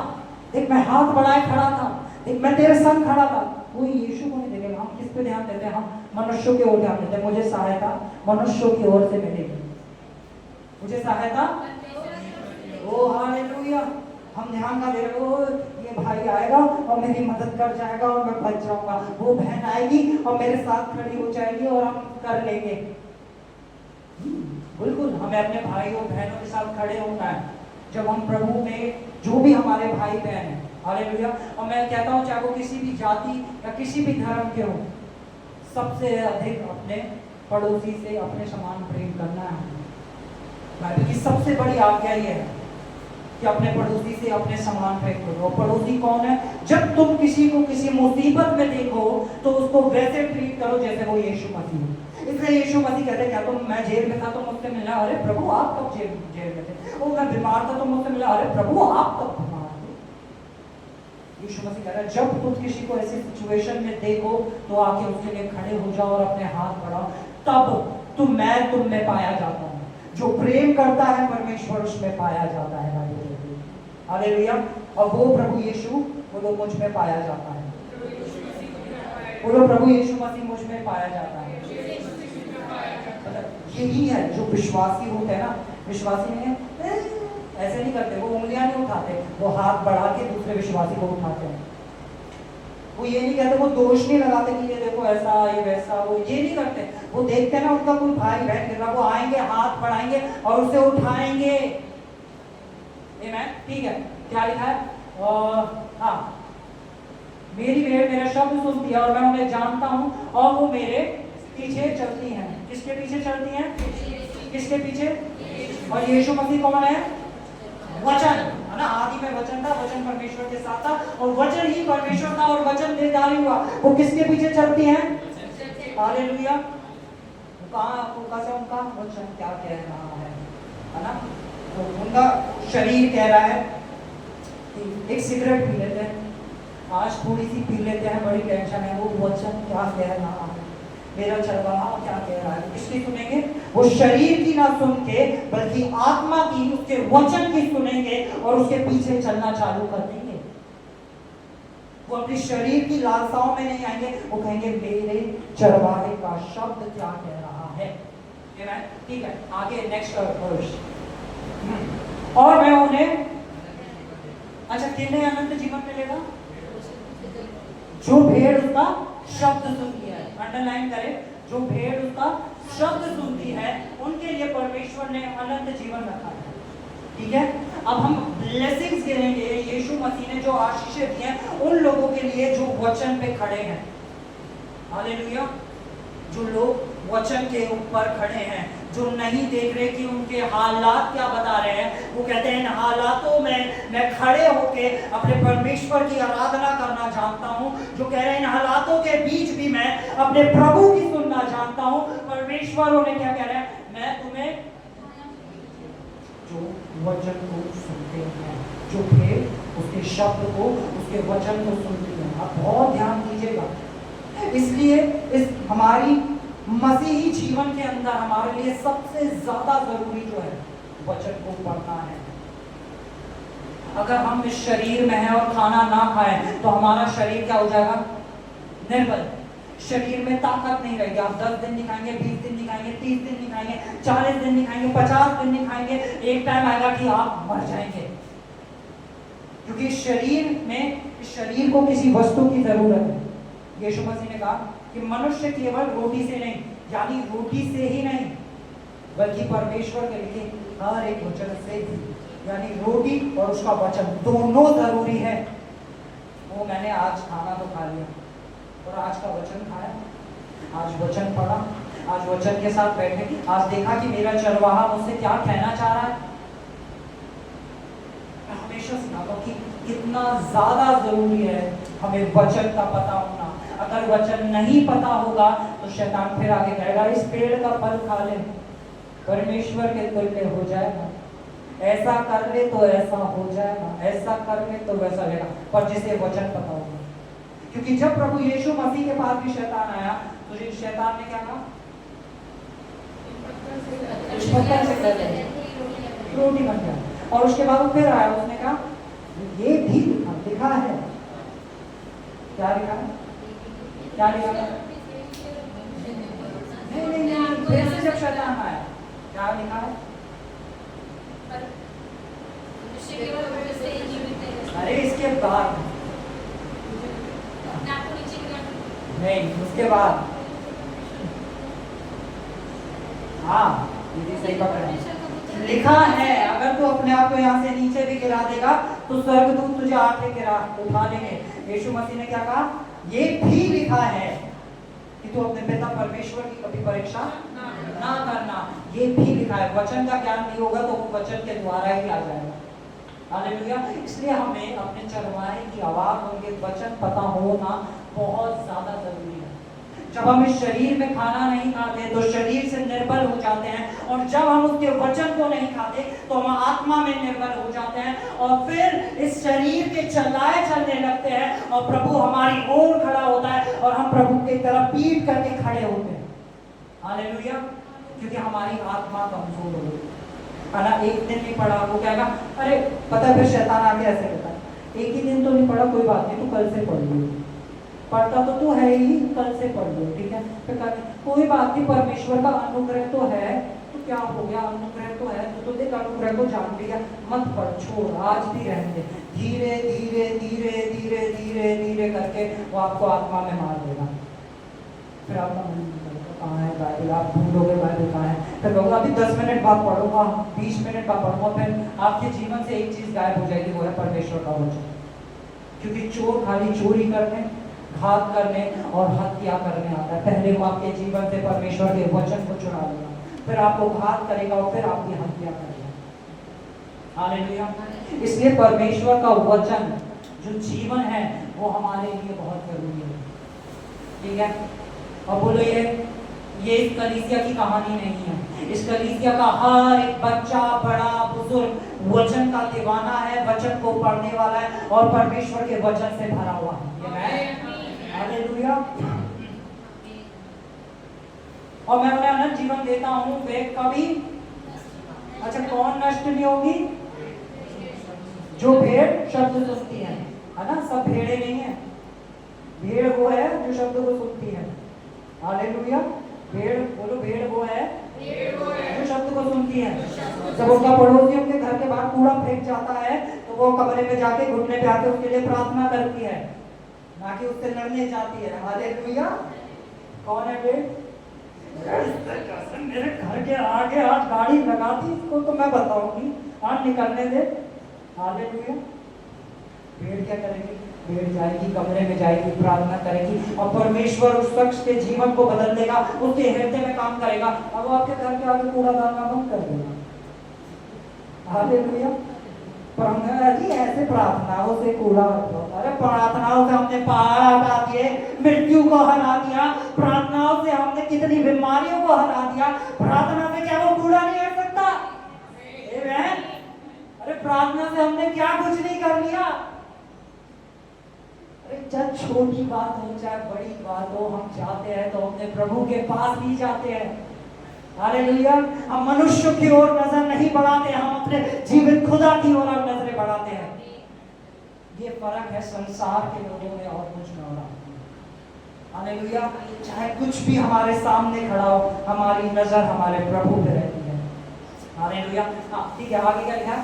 देख मैं हाथ बढ़ाए खड़ा था, देख मैं तेरे संग खड़ा था। कोई यीशु को नहीं देखेगा। हम किस पे ध्यान देते हैं? हम मनुष्यों की ओर ध्यान देते हैं। मुझे सहायता मनुष्यों की ओर से मिलेगी, मुझे सहायता, ओ हालेलुया। हम ध्यान ना दे रहे, ओ ये भाई आएगा और मेरी मदद कर जाएगा और मैं बच जाऊंगा, वो बहन आएगी और मेरे साथ खड़ी हो जाएगी और हम कर लेंगे। बिल्कुल हमें अपने भाइयों बहनों के साथ खड़े होना है। जब हम प्रभु में, जो भी हमारे भाई बहन हैं, हालेलुया। और मैं कहता हूँ चाहे वो किसी भी जाति या किसी भी धर्म के हो, सबसे अधिक अपने पड़ोसी से अपने समान प्रेम करना है। बाइबल की सबसे बड़ी आज्ञा ये है कि अपने पड़ोसी से अपने समान प्रेम करो। पड़ोसी कौन है? जब तुम किसी को किसी मुसीबत में देखो तो उसको वैसे ट्रीट करो जैसे वो यीशु मसीह है। इसलिए यीशु मसीह कहते हैं, क्या तुम, मैं जेल में था तो मुझसे मिलना, अरे प्रभु आप कब जेल में थे? ओ मैं बीमार था तो मुझसे मिला, अरे प्रभु आप कब बीमार थे? यीशु मसीह कह रहा है जब तुम किसी को ऐसी सिचुएशन में देखो तो आके उसके लिए खड़े हो जाओ और अपने हाथ बढ़ाओ, तब मैं तुम में पाया जाता हूँ। जो प्रेम करता है परमेश्वर उसमें पाया जाता है। हालेलुया। और वो प्रभु यीशु, बोलो मुझ में पाया जाता है। बोलो प्रभु यीशु मसीह मुझ में पाया जाता है। यही है जो विश्वासी होते हैं ना, विश्वासी नहीं है ऐसे नहीं करते, वो उंगलियां नहीं उठाते, वो हाथ बढ़ा के दूसरे विश्वासी को उठाते हैं। वो ये नहीं कहते, वो दोष नहीं लगाते कि ये देखो ऐसा ये वैसा, वो ये नहीं करते। वो देखते हैं ना उनका कोई भाई बहन गिर रहा, वो आएंगे हाथ बढ़ाएंगे और उसे उठाएंगे। ठीक है, क्या लिखा है? हाँ, मेरी भेड़ मेरा शब्द सुनती है और मैं उन्हें जानता हूँ और वो मेरे पीछे चलती हैं। किसके पीछे चलती हैं? किसके पीछे? और यीशु मसीह कौन है? वचन है ना, आदि में वचन था, वचन परमेश्वर के साथ था और वचन ही परमेश्वर था और वचन देदारी हुआ। वो किसके पीछे चलती हैं? हालेलुया। उनका वचन क्या कह रहा है ना? तो उनका शरीर कह रहा है, एक सिगरेट पी लेते हैं, आज थोड़ी सी पी लेते हैं, बड़ी टेंशन है, वो वचन क्या कह रहा है, मेरा चरवाहा क्या कह रहा है। किसकी सुनेंगे? वो शरीर की ना सुन के बल्कि आत्मा की, उसके वचन की सुनेंगे और उसके पीछे चलना चालू कर देंगे। वो अपने शरीर की लालसाओं में नहीं आएंगे, वो कहेंगे मेरे चरवाहे का शब्द क्या कह रहा है। ठीक है, आगे नेक्स्ट वर्स। और मैं उन्हें, अच्छा किन्हें अनंत जीवन मिलेगा? जो भेड़ उसका शब्द सुनती है, अंडरलाइन करें, जो भेड़ उसका शब्द सुनती है उनके लिए परमेश्वर ने अनंत जीवन रखा है। ठीक है, अब हम ब्लेसिंग्स गिनेंगे। यीशु मसीह ने जो आशीषें दी हैं उन लोगों के लिए जो वचन पे खड़े हैं। हालेलुया। जो लोग वचन के ऊपर खड़े हैं, जो नहीं देख रहे कि उनके हालात क्या बता रहे हैं, वो कहते हैं इन हालातों में मैं खड़े होके अपने परमेश्वर की आराधना करना जानता हूँ। जो कह रहे हैं इन हालातों के बीच भी मैं अपने प्रभु की सुनना जानता हूँ। परमेश्वर उन्हें क्या कह रहे हैं, मैं तुम्हें जो वचन को सुनते हैं, जो भेड़ उसके शब्द को, उसके वचन को सुनते हैं। आप बहुत ध्यान दीजिएगा। इसलिए इस हमारी मसीही जीवन के अंदर हमारे लिए सबसे ज्यादा जरूरी जो है वचन को पढ़ना है। अगर हम इस शरीर में हैं और खाना ना खाएं तो हमारा शरीर क्या हो जाएगा, निर्बल। शरीर में ताकत नहीं रहेगी। आप 10 दिन नहीं खाएंगे, 20 दिन नहीं खाएंगे, 30 दिन नहीं खाएंगे, 40 दिन नहीं खाएंगे, 50 दिन नहीं खाएंगे, एक टाइम आएगा कि आप मर जाएंगे। क्योंकि शरीर को किसी वस्तु की जरूरत है। यीशु मसीह ने कहा कि मनुष्य केवल रोटी से नहीं, यानी रोटी से ही नहीं, बल्कि परमेश्वर के लिए हर एक वचन से भी, यानी रोटी और उसका वचन दोनों जरूरी है। वो मैंने आज खाना तो खा लिया और आज का वचन खाया, आज वचन पढ़ा, आज वचन के साथ बैठे, आज देखा कि मेरा चरवाहा मुझसे क्या कहना चाह रहा है। मैं हमेशा सुनाता हूँ कि कितना ज्यादा जरूरी है हमें वचन का पता होना। अगर वचन नहीं पता होगा तो शैतान फिर आगे कहेगा इस पेड़ का फल खा ले, परमेश्वर के तुल्य हो जाएगा, ऐसा कर ले तो ऐसा हो जाएगा, ऐसा कर ले तो वैसा रहेगा। पर जिसे वचन पता होगा, क्योंकि जब प्रभु यीशु मसीह के पास भी शैतान आया तो शैतान ने क्या कहा, पत्थर से कर ले, रोटी बन गया। और उसके बाद वो फिर आया, उसने कहा ये भी लिखा है। क्या लिखा है, क्या लिखा है? नहीं, फिर से जब शैतान आया क्या लिखा है? अरे इसके बाद नहीं, उसके बाद हाँ ये सही पकड़ा। लिखा है, अगर तू अपने आप को यहाँ से नीचे भी गिरा देगा तो स्वर्गदूत तुझे आके गिरा उठा लेंगे। यीशु मसीह ने क्या कहा, ये भी लिखा है कि तू अपने पिता परमेश्वर की कभी परीक्षा ना करना। ये भी लिखा है। वचन का ज्ञान नहीं होगा तो वो वचन के द्वारा ही आ जाएगा। हालेलुया। इसलिए हमें अपने चरवाहे की आवाज, उनके वचन पता होना बहुत ज्यादा जरूरी है। जब हम इस शरीर में खाना नहीं खाते तो शरीर से निर्बल हो जाते हैं, और जब हम उसके वचन को नहीं खाते तो हम आत्मा में निर्बल हो जाते हैं, और फिर इस शरीर के चलाए चलने लगते हैं और प्रभु हमारी ओर खड़ा होता है और हम प्रभु की तरफ पीठ करके खड़े होते हैं। हालेलुया। क्योंकि हमारी आत्मा कमजोर हो गई है ना। एक दिन नहीं पढ़ा, वो कहेगा अरे पता है, फिर शैतान आके ऐसे कहता है एक ही दिन तो नहीं पढ़ा, कोई बात नहीं, तू कल से पढ़ लो, पढ़ता तो तू है ही, कल से पढ़ लो, ठीक है। फिर कोई बात नहीं, परमेश्वर का अनुग्रह तो है, तो क्या हो गया, अनुग्रह तो है, तो देख अनुग्रह को जान लिया, मत पढ़, छोड़, आज भी रहने दे। धीरे धीरे धीरे धीरे धीरे धीरे करके वो आपको आत्मा में मार देगा। फिर आपका मन कहाँ है बाइबल, आप ढूंढोगे बाइबल कहाँ है, फिर कहोगे अभी 10 मिनट बाद पढ़ूंगा, 20 मिनट बाद पढ़ूंगा, फिर आपके जीवन से एक चीज गायब हो जाएगी, वो है परमेश्वर का वचन। क्योंकि चोर खाली चोरी करने, घात करने और हत्या करने आता है। पहले वो आपके जीवन से परमेश्वर के वचन को चुरा लेगा, फिर आपको घात करेगा और फिर आपकी हत्या करेगा। हालेलुया। इसलिए परमेश्वर का वचन जो जीवन है वो हमारे लिए बहुत जरूरी है, ठीक है। और बोलो ये इस कलीसिया की कहानी नहीं है। इस कलीसिया का हर एक बच्चा, बड़ा, बुजुर्ग वचन का दीवाना है, वचन को पढ़ने वाला है और परमेश्वर के वचन से भरा हुआ है। हालेलुया। और मैं उन्हें अनंत जीवन देता हूँ, वे कभी, अच्छा कौन नष्ट नहीं होगी, जो भेड़ शब्द सुनती है ना। सब भेड़े नहीं है, भेड़ वो है जो शब्द को सुनती है। हालेलुया। भेड़ बोलो, भेड़ वो है जो शब्द को सुनती है। जब उसका पड़ोसी उनके घर के बाहर कूड़ा फेंक जाता है तो वो कमरे में जाके घुटने पे आके उसके लिए प्रार्थना करती है, ना कि उससे लड़ने जाती है। हालेलुया। कौन है भेड़? मेरे घर के आगे आज गाड़ी लगाती इसको तो मैं बताऊंगी, आज निकलने दे, हालेलुया। भेड़ क्या करेगी? भेड़ जाएगी, कमरे में जाएगी, प्रार्थना करेगी और परमेश्वर उस शख्स के जीवन को बदल देगा, उसके हृदय में काम करेगा। अब वो आपके घर के आगे कूड़ादान बंद कर देगा। हालेलुया। जी ऐसे प्रार्थनाओं से कूड़ा, अरे प्रार्थनाओं से हमने पहाड़ हटा दिए, मृत्यु को हरा दिया, प्रार्थनाओं से हमने कितनी बीमारियों को हरा दिया। प्रार्थना से क्या वो कूड़ा नहीं हट सकता? अरे प्रार्थना से हमने क्या कुछ नहीं कर लिया। अरे चाहे छोटी बात हो चाहे बड़ी बात हो, हम जाते हैं तो अपने प्रभु के पास ही जाते हैं। हालेलुया। हम मनुष्य की ओर नजर नहीं बढ़ाते, हम अपने जीवित खुदा की ओर नजरें बढ़ाते हैं। ये फर्क है संसार के लोगों में और कुछ में और। हालेलुया। चाहे कुछ भी हमारे सामने खड़ा हो, हमारी नजर हमारे प्रभु पे रहती है। हालेलुया। हाँ ठीक है, आगे क्या लिखा?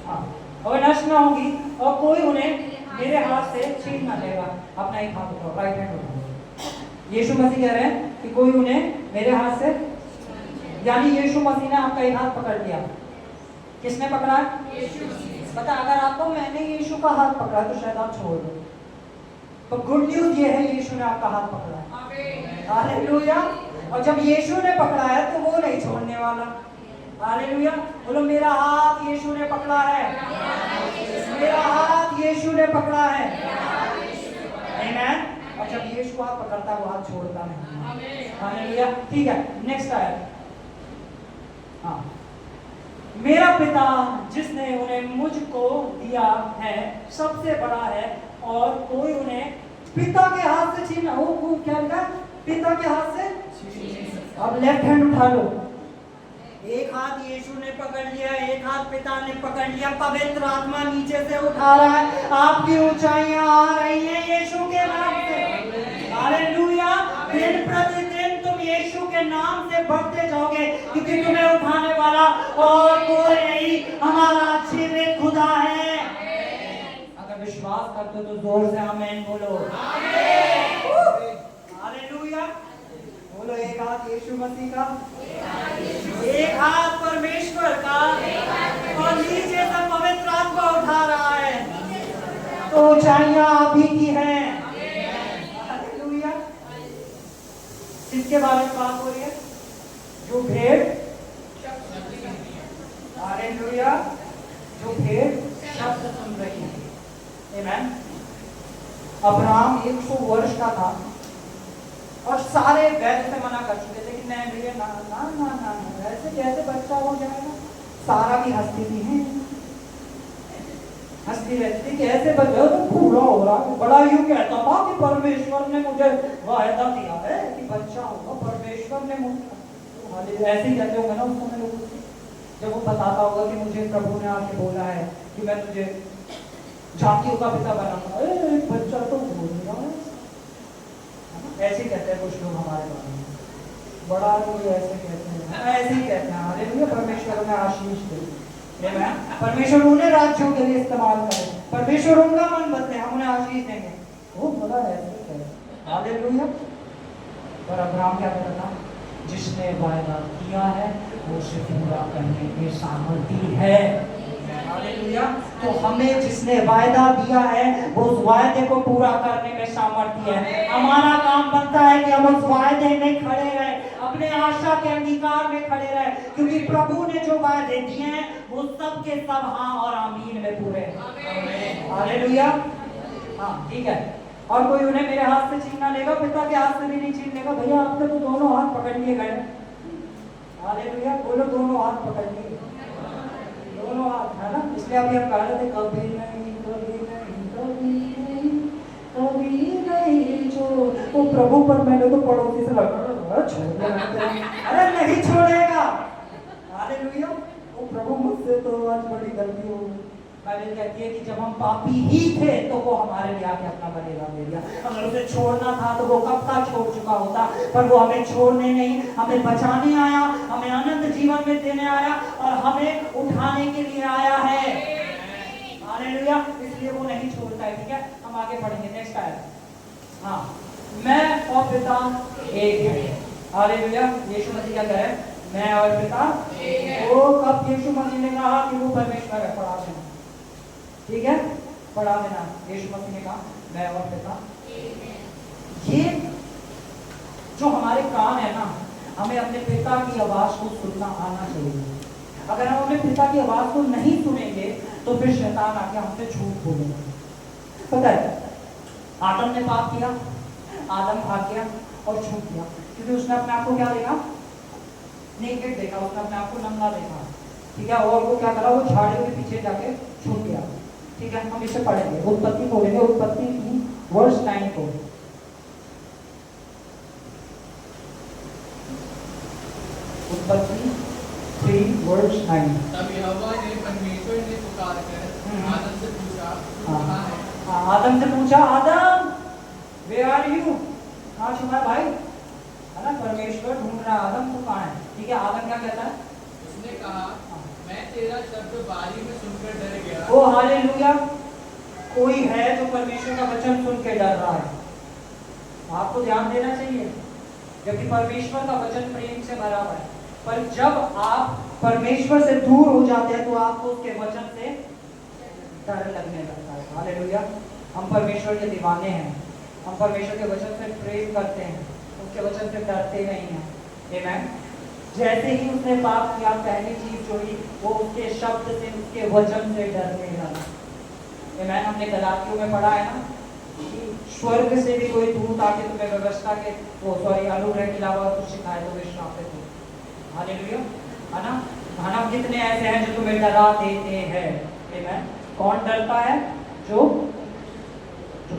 हाँ, और नष्ट ना होगी और कोई उन्हें मेरे हाथ से छीन ना लेगा। अपना एक हाथ उठाओ, राइट हैंड उठाओ। यीशु मसीह कह रहे हैं कि कोई उन्हें मेरे हाथ से, यानी यीशु मसीह ने आपका एक हाथ पकड़ लिया। किसने पकड़ा? पता, अगर आपको मैंने यीशु का हाथ पकड़ा तो शायद आप छोड़ दो, तो गुड न्यूज ये है यीशु ने आपका हाथ पकड़ा है। हालेलुया। और जब यीशु ने पकड़ा है तो वो नहीं छोड़ने वाला। हालेलुया। बोलो मेरा हाथ यीशु ने पकड़ा है, मेरा हाथ यीशु ने पकड़ा है। आमीन। और जब यीशु हाथ पकड़ता है वो हाथ छोड़ता नहीं। हालेलुया। ठीक है, नेक्स्ट आया। हाँ, मेरा पिता जिसने उन्हें मुझको दिया है सबसे बड़ा है और कोई उन्हें पिता के हाथ से छीना। वो क्या लिखा? पिता के हाथ से। अब लेफ्ट हैंड उठा लो। एक हाथ यीशु ने पकड़ लिया, एक हाथ पिता ने पकड़ लिया, पवित्र आत्मा नीचे से उठा रहा है। आपकी ऊंचाइयां आ रही हैं यीशु के नाम से। हालेलुया। दिन प्रतिदिन तुम यीशु के नाम से बढ़ते जाओगे, क्योंकि तुम्हें उठाने वाला और कोई नहीं, हमारा जीवित खुदा है। अगर विश्वास करते हो तो जोर से आमीन बोलो। हालेलुया। बोलो एक हाथ यीशु मसीह का, एक हाथ परमेश्वर का, और नीचे से पवित्र आत्मा उठा रहा है। तो ऊंचाइयां आप ही की हैं। हालेलुया। किसके बारे में बात हो रही है? जो भेड़, हालेलुया, जो भेड़ शब्द सुन रही है। आमीन। अब्राहम 100 वर्ष का था और सारे वैद्य से मना कर चुके थे कि नहीं भैया, ना ना ना ना ना, ऐसे कैसे बच्चा हो जाएगा। सारा भी हंसती थी, हंसती रहती थी कि ऐसे बच्चा तो पूरा हो रहा है। बड़ा यूं कहता था कि परमेश्वर ने मुझे वायदा दिया है कि बच्चा होगा, परमेश्वर ने मुझे, ऐसे ही कहते होंगे ना उस समय लोग, जब वो बताता होगा कि मुझे प्रभु ने आके बोला है कि मैं तुझे जातियों का पिता बनाऊंगा। बच्चा तो बोल रहा है, ऐसे ही कहते हैं कुछ लोग हमारे बारे में, बड़ा लोग ऐसे कहते हैं, ऐसे ही कहते हैं। हालेलुया। परमेश्वर उन्हें आशीष दे, परमेश्वर उन्हें राज्यों के लिए इस्तेमाल करे, परमेश्वर उनका मन बदले, हम उन्हें आशीष देंगे। वो बड़ा ऐसे कहते। हालेलुया। पर अब्राहम क्या कहता था? जिसने वायदा किया है वो उसे पूरा करने में सामर्थ्य है। हालेलुया। तो हमें जिसने वायदा दिया है वो उस वायदे को पूरा करने में सामर्थ्य है। हमारा काम बनता है कि हम उस वायदे में खड़े रहे, अपने आशा के अंगीकार में खड़े रहे, क्योंकि प्रभु ने जो वायदे दिए हैं वो सब के सब हाँ और आमीन में पूरे हैं। हालेलुया। हाँ ठीक है। और कोई उन्हें मेरे हाथ से छीन ना लेगा, पिता के हाथ से भी नहीं छीन लेगा। भैया आपने तो दोनों हाथ पकड़ लिए गए। हालेलुया। बोलो दोनों हाथ पकड़ लिए, दोनों हाथ, है ना। इसलिए अभी हम कह रहे थे कभी नहीं कभी नहीं कभी नहीं कभी नहीं जो वो प्रभु पर, मैंने तो पड़ोसी से लगा अरे नहीं छोड़ेगा। हालेलुया। वो प्रभु मुझसे तो आज बड़ी गलती हो गई। बाइबल कहती है कि जब हम पापी ही थे तो वो हमारे लिए आके अपना बलिदान दे दिया। अगर उसे छोड़ना था तो वो कब का छोड़ चुका होता, पर वो हमें छोड़ने नहीं, हमें बचाने आया, हमें अनंत जीवन में देने आया और हमें उठाने के लिए आया है। हालेलुया। इसलिए वो नहीं छोड़ता है। ठीक है, हम आगे पढ़ेंगे। नेक्स्ट आया। हाँ, मैं और पिता एक है। हालेलुया। यीशु मसीह क्या कह रहे हैं? मैं और पिता वो कब यीशु मसीह ने कहा कि वो परमेश्वर है, पढ़ा देना, ठीक है, पढ़ा देना। यीशु मसीह ने कहा मैं और पिता। ये जो हमारे काम है ना, हमें अपने पिता की आवाज को सुनना आना चाहिए। अगर हम अपने पिता की आवाज को नहीं सुनेंगे तो फिर शैतान आके हमसे झूठ बोलेगा। पता है, आदम ने पाप किया, आदम भाग गया और छूट गया, क्योंकि उसने अपने आप को क्या देखा, नेकेड देखा, उसने अपने आप को नंगा देखा, ठीक है, और वो क्या करा, वो झाड़ियों के पीछे जाके छूट गया, ठीक है। हम इसे पढ़ेंगे, उत्पत्ति खोलेंगे, उत्पत्ति 3:9 को। उत्पत्ति 3:9। तब यहोवा ने परमेश्वर ने पुकार कर आदम से पूछा, तू कहाँ है? आदम से पूछा, आदम वेयर आर यू, कहाँ छुपा है भाई, है ना, परमेश्वर ढूंढ रहा है, आदम तू कहाँ है, ठीक है। आदम क्या कहता है, उसने कहा मैं तेरा शब्द बारी में सुनकर डर गया। ओ हालेलुया, कोई है जो परमेश्वर का वचन सुन के डर रहा है, आपको ध्यान देना चाहिए, क्योंकि परमेश्वर का वचन प्रेम से भरा हुआ है। पर जब आप परमेश्वर से दूर हो जाते हैं तो आपको उसके वचन से डर लगने लगता है। हालेलुया, हम परमेश्वर के दीवाने हैं, हम परमेश्वर के वचन से प्रेम करते हैं, उसके वचन से डरते नहीं हैं। आमीन। जैसे ही उसने पाप किया, पहली चीज जो हुई वो उसके शब्द से, उसके वचन से डरने लगा। आमीन। हमने गलातियों में पढ़ा है ना कि स्वर्ग से भी कोई दूत आके तुम्हें व्यवस्था के अनुग्रह के अलावा कुछ सिखाए तो वे श्रापित हो। हालेलुया, है ना। मानव कितने ऐसे हैं जो तुम्हें डरा देते हैं। आमीन। कौन डरता है, जो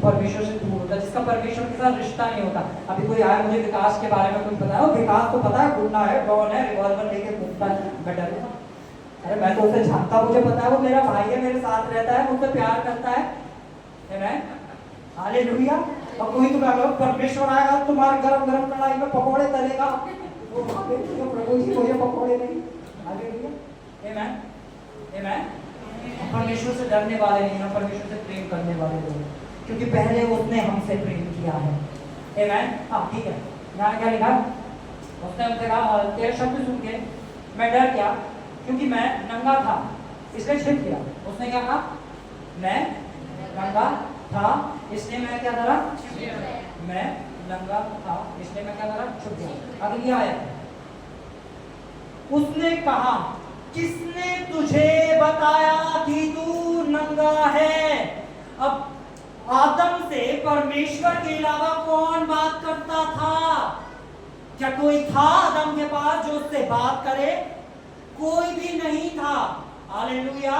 परमेश्वर से दूर होता है, जिसका परमेश्वर के साथ रिश्ता नहीं होता। अभी कोई आया, मुझे विकास के बारे में कुछ पता है, विकास तो पता है, गुंडा है, डॉन है, रिवॉल्वर लेके घूमता है, मैं डरूंगा? अरे मैं तो उसे जानता, मुझे पता है वो मेरा भाई है, मेरे साथ रहता है, मुझसे प्यार करता है। आमीन। हालेलुया। और कोई तुम्हारा परमेश्वर आएगा, तुम्हारे गरम गरम कढ़ाई में पकौड़े तलेगा, वो प्रभु जी मुझे पकौड़े नहीं। हालेलुया। आमीन। आमीन। परमेश्वर से डरने वाले नहीं, हम परमेश्वर से प्रेम करने वाले लोग, क्योंकि पहले उसने हमसे प्रेम किया है। आमीन। हाँ ठीक है, यहाँ क्या लिखा, उसने हमसे कहा तेरे शब्द सुन के मैं डर गया, क्योंकि मैं नंगा था इसलिए छिप गया। उसने क्या कहा, मैं नंगा था इसलिए मैं क्या करा, मैं नंगा था इसलिए मैं क्या करा, छुप गया। अगली आयत, उसने कहा किसने तुझे बताया कि तू नंगा है। अब आदम से परमेश्वर के अलावा कौन बात करता था? क्या कोई था आदम के पास जो उससे बात करे? कोई भी नहीं था। हालेलुया।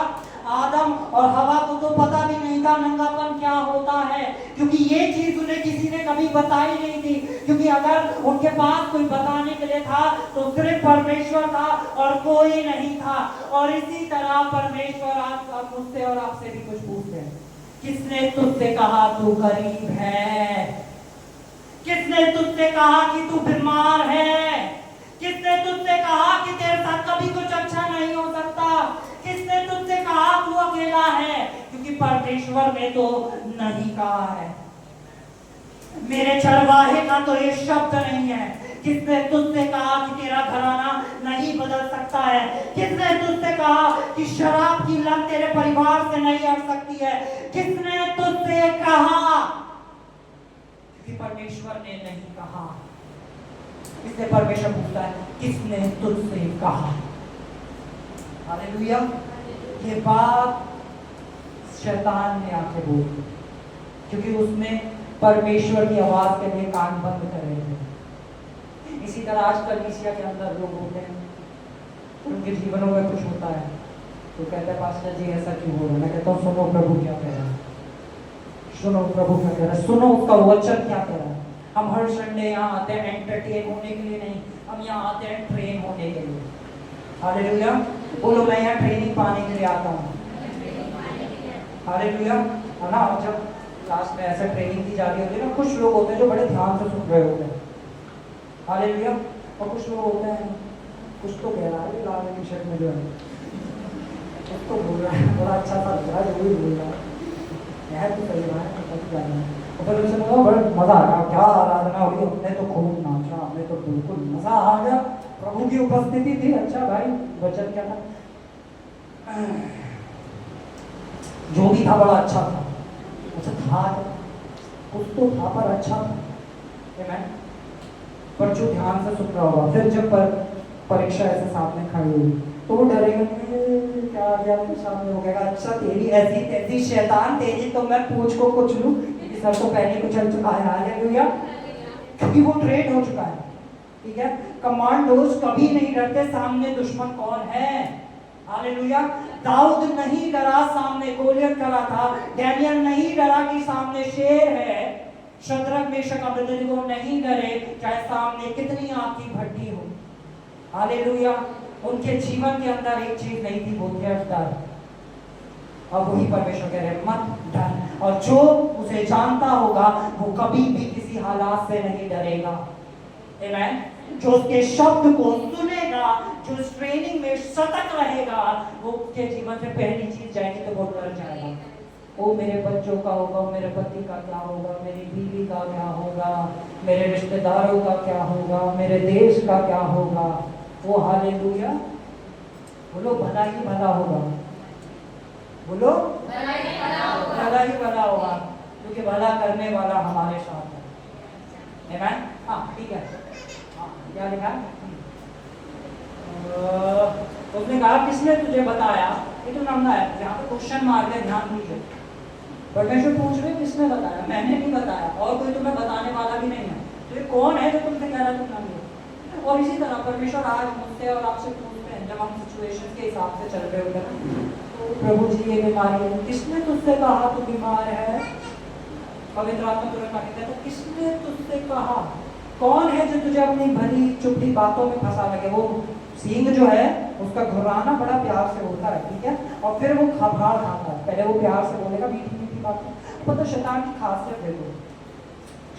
आदम और हवा को तो पता भी नहीं था नंगापन क्या होता है, क्योंकि ये चीज उन्हें किसी ने कभी बताई नहीं थी। क्योंकि अगर उनके पास कोई बताने के लिए था तो सिर्फ परमेश्वर था और कोई नहीं था। और इसी तरह परमेश्वर आज मुझसे और आपसे भी कुछ पूछते हैं, किसने तुझसे कहा तू गरीब है? किसने तुझसे कहा कि तू बीमार है? किसने तुझसे कहा कि तेरे साथ कभी कुछ अच्छा नहीं हो सकता? किसने तुझसे कहा तू अकेला है? क्योंकि परमेश्वर ने तो नहीं कहा है। मेरे चरवाहे का तो ये शब्द नहीं है। किसने तुझसे कहा कि तेरा घराना नहीं बदल सकता है? किसने तुझसे कहा कि शराब की लत तेरे परिवार से नहीं हट सकती है? किसने तुझसे कहा? क्योंकि परमेश्वर ने नहीं कहा, इसलिए परमेश्वर पूछता है किसने तुझसे कहा। हालेलुया। ये बात शैतान ने आके बोली, क्योंकि उसने परमेश्वर की आवाज के लिए कान बंद करे थे। इसी तरह आज कलीसिया के अंदर लोग होते हैं, उनके जीवनों में कुछ होता है तो कहते हैं पास्टर जी ऐसा क्यों हो रहा है? मैं कहता हूँ सुनो प्रभु क्या कह रहा है, सुनो प्रभु क्या कह रहा है, सुनो उसका वचन क्या कह रहा है। हम हर संडे यहाँ आते हैं एंटरटेन होने के लिए नहीं, हम यहाँ आते हैं ट्रेन होने के लिए। हालेलुया। बोलो मैं यहाँ ट्रेनिंग पाने के लिए आता हूँ। हालेलुया, है ना। जब क्लास में ऐसा ट्रेनिंग दी जा रही होती है ना, कुछ लोग होते हैं जो बड़े ध्यान से सुन रहे होते हैं। हालेलुया। और कुछ लोग होते हैं, कुछ तो कह रहा है लाल टी शर्ट में जो है, कुछ तो बोल रहा है, बड़ा अच्छा सा लग रहा है जो भी बोल रहा है, यह तो सही रहा है, तो जाना है। और फिर उनसे बोला बड़ा मजा आ गया, क्या आराधना हुई, हमने तो खूब नाचा, हमें तो बिल्कुल मजा आ गया। प्रभु की उपस्थिति थी। अच्छा भाई, वचन क्या था? जो भी था बड़ा अच्छा था। अच्छा था, कुछ तो था पर अच्छा था। आमेन। पर जो ध्यान से सुन रहा होगा, फिर जब परीक्षा ऐसे सामने खड़ी हुई तो वो डरेगा, क्या आ गया मेरे सामने, हो गया अच्छा तेरी ऐसी तैसी शैतान, तेरी तो मैं पूछ को कुछ लूं, क्योंकि सर तो पहले को चल चुका है। हालेलुया। क्योंकि वो ट्रेन हो चुका है। ठीक है, कमांडोज कभी नहीं डरते सामने दुश्मन कौन है। हालेलुया। दाऊद नहीं डरा, सामने गोलियत खड़ा था। डैनियल नहीं डरा कि सामने शेर है। शद्रक मेशक अबेदनगो नहीं डरे, चाहे सामने कितनी आग की भट्टी हो। हालेलुया। उनके जीवन के अंदर एक चीज नहीं थी, वो थे डर। और वही परमेश्वर कह रहे मत डर, और जो उसे जानता होगा वो कभी भी किसी हालात से नहीं डरेगा। आमेन। जो उसके शब्द को सुनेगा, जो उस ट्रेनिंग में सतर्क रहेगा, वो उसके जीवन से पहली चीज जाएगी तो वो डर जाएगा। वो मेरे बच्चों का होगा, मेरे पति का क्या होगा, मेरी बीवी का क्या होगा, मेरे रिश्तेदारों का क्या होगा, मेरे देश का क्या होगा। वो हालेलुया। बोलो भला ही भला होगा। बोलो भला ही भला होगा, क्योंकि भला करने वाला हमारे साथ है। आमेन। हाँ ठीक है। हाँ क्या लिखा? उसने कहा किसने तुझे बताया? ये तो नाम है, यहाँ पे क्वेश्चन मार के ध्यान दीजिए। परमेश्वर पूछ रहे किसने बताया? मैंने नहीं बताया, और कोई तुम्हें बताने वाला भी नहीं है। तो ये कौन है जो तुमसे कह रहा है तुम नाम लो? और इसी तरह परमेश्वर आज मुझसे और आपसे पूछते हैं, जब हम सिचुएशन के हिसाब से चल रहे होते हैं, तो प्रभु जी ये बीमारी है, किसने तुझसे कहा तू बीमार है? पवित्र आत्मा तुरंत कहता है किसने तुझसे कहा? कौन है जो तुझे अपनी भली चुपड़ी बातों में फंसा लगे? वो सींग जो है उसका घुराना बड़ा प्यार से होता है, ठीक है, और फिर वो खबराड़ खाता है। पहले वो प्यार से बोलेगा मीठी मीठी बातें। पता शैतान की खासियत है वो।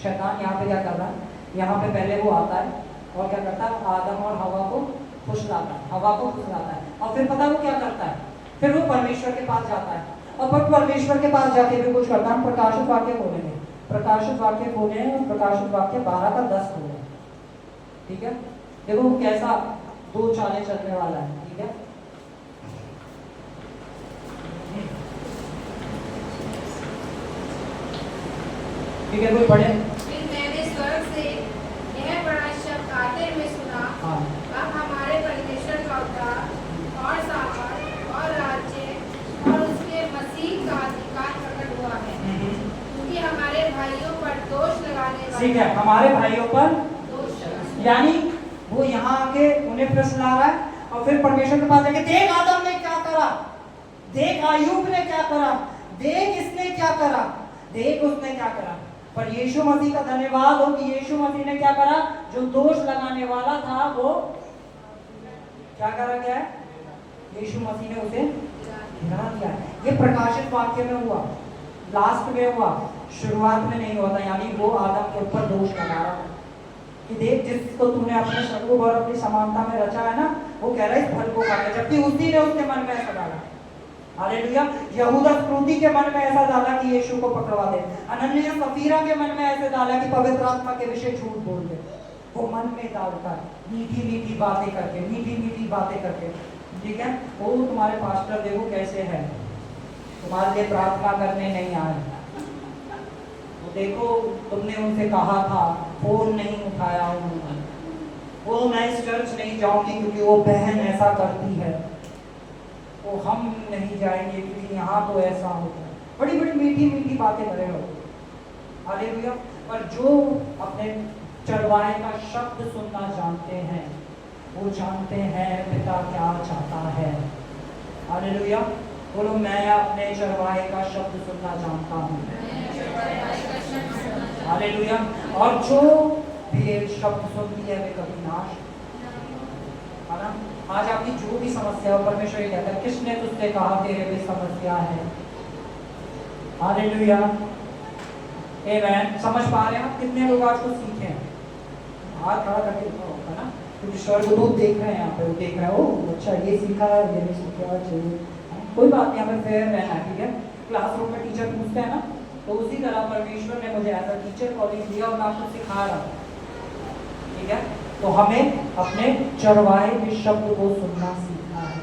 शैतान यहाँ पे क्या कर रहा है? यहाँ पे पहले वो आता है और क्या करता है? आदम और हवा को फुसलाता है, हवा को फुसलाता है, और फिर पता वो क्या करता है? फिर वो परमेश्वर के पास जाता है, और फिर परमेश्वर के पास जाके भी कुछ करता है। प्रकाशित वाक्य खोलेंगे, प्रकाशित वाक्य खोले, प्रकाशित वाक्य 12 का 10 खोले। ठीक है, देखो वो कैसा दो चालें चलने वाला है। ठीक है, ठीक है, कोई पढ़े? फिर मैंने स्वर्ग से यह बड़ा शब्द आते हुए सुना, हाँ। अब हमारे परमेश्वर का उद्धार और सामर्थ और राज्य और उसके मसीह का अधिकार प्रकट हुआ है, क्योंकि हमारे भाइयों पर दोष लगाने वाले, ठीक है, हमारे भाइयों पर दोष, यानी वो यहाँ आके उन्हें प्रश्न ला रहा है, और फिर परमेश्वर के पास जाके देख आदम ने क्या करा, देख अय्यूब ने क्या करा, देख इसने क्या करा, देख उसने क्या करा। पर यीशु मसीह का धन्यवाद हो कि यीशु मसीह ने क्या करा? जो दोष लगाने वाला था वो क्या करा गया है? यीशु मसीह ने उसे गिरा दिया। ये प्रकाशित वाक्य में हुआ, लास्ट में हुआ, शुरुआत में नहीं हुआ था। यानी वो आदम के ऊपर दोष लगा रहा था कि देख जिसको तूने अपने स्वरूप और अपनी समानता में रचा है ना, वो कह रहा है इस फल को खाना, जबकि उसी ने उसके मन में ऐसा डाला। हालेलुया। यहूदा स्क्रूति के मन में ऐसा डाला कि यीशु को पकड़वा दे। अनन्या सफीरा के मन में ऐसे डाला कि पवित्र आत्मा के विषय झूठ बोल दे। वो मन में डालता है मीठी मीठी बातें करके, मीठी मीठी बातें करके। ठीक है, वो तुम्हारे पास्टर देखो कैसे है, तुम्हारे लिए प्रार्थना करने नहीं आए। वो देखो तुमने उनसे कहा था, फोन नहीं उठाया उन्होंने। वो मैं इस चर्च नहीं जाऊंगी क्योंकि वो बहन ऐसा करती है, वो हम नहीं जाएंगे क्योंकि यहाँ तो ऐसा होता है। बड़ी बड़ी मीठी मीठी बातें करे हो। हालेलुया। पर जो अपने चरवाहे का शब्द सुनना जानते हैं, वो जानते हैं पिता क्या चाहता है। हालेलुया। बोलो मैं अपने चरवाहे का शब्द सुनना जानता हूँ। हालेलुया। और जो भी शब्द सुनती है वे कभी नाश, है ना। आज आपकी जो भी समस्या हो, परमेश्वर ये कहता है किसने तुझसे कहा तेरे भी समस्या है। हालेलुया। आमेन। समझ पा रहे हैं आप? कितने लोग आज को सीखे हैं? हाथ खड़ा करके होगा ना, क्योंकि स्वर्गदूत देख रहे हैं यहाँ पे, वो देख रहे हैं ओ अच्छा ये सीखा है, ये नहीं सीखा, चाहिए कोई बात नहीं, हमें फेयर रहना है। ठीक है, क्लासरूम में टीचर पूछते हैं ना, तो उसी तरह परमेश्वर ने मुझे एज अ टीचर कॉलिंग दिया और मैं आपको सिखा रहा हूँ। ठीक है, तो हमें अपने चरवाहे के शब्द को सुनना सीखना है,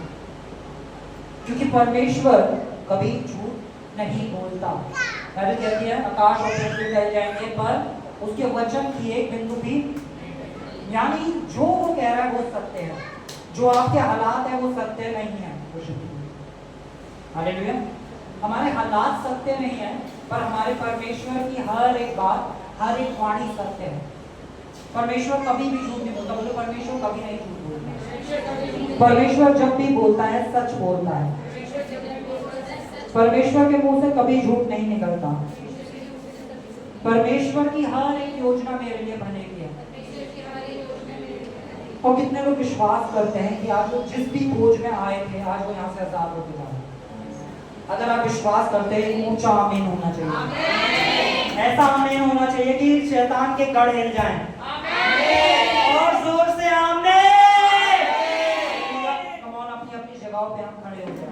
क्योंकि परमेश्वर कभी झूठ नहीं बोलता। बाइबल कहती है आकाश और पृथ्वी टल जाएंगे पर उसके वचन की एक बिंदु भी, यानी जो वो कह रहा है वो सत्य है, जो आपके हालात है वो सत्य नहीं है। हालेलुया। हमारे हालात सत्य नहीं है, पर हमारे परमेश्वर की हर एक बात, हर एक वाणी सत्य है। परमेश्वर कभी भी झूठ नहीं बोलता। बोलो परमेश्वर कभी नहीं झूठ बोलता। परमेश्वर जब भी बोलता है सच बोलता है। परमेश्वर के मुंह से कभी झूठ नहीं निकलता। परमेश्वर की हर एक योजना मेरे लिए भले की है। और कितने लोग विश्वास करते हैं कि आज वो जिस भी खोज में आए थे आज वो यहाँ से आजाद होते जा रहे हैं। अगर आप विश्वास करते हैं, ऊंचा आमीन होना चाहिए। ऐसा आमीन होना चाहिए कि शैतान के गढ़ हिल जाएं। और जोर से आमीन। कम ऑन, अपनी अपनी जगहों पे हम खड़े हो जाएं।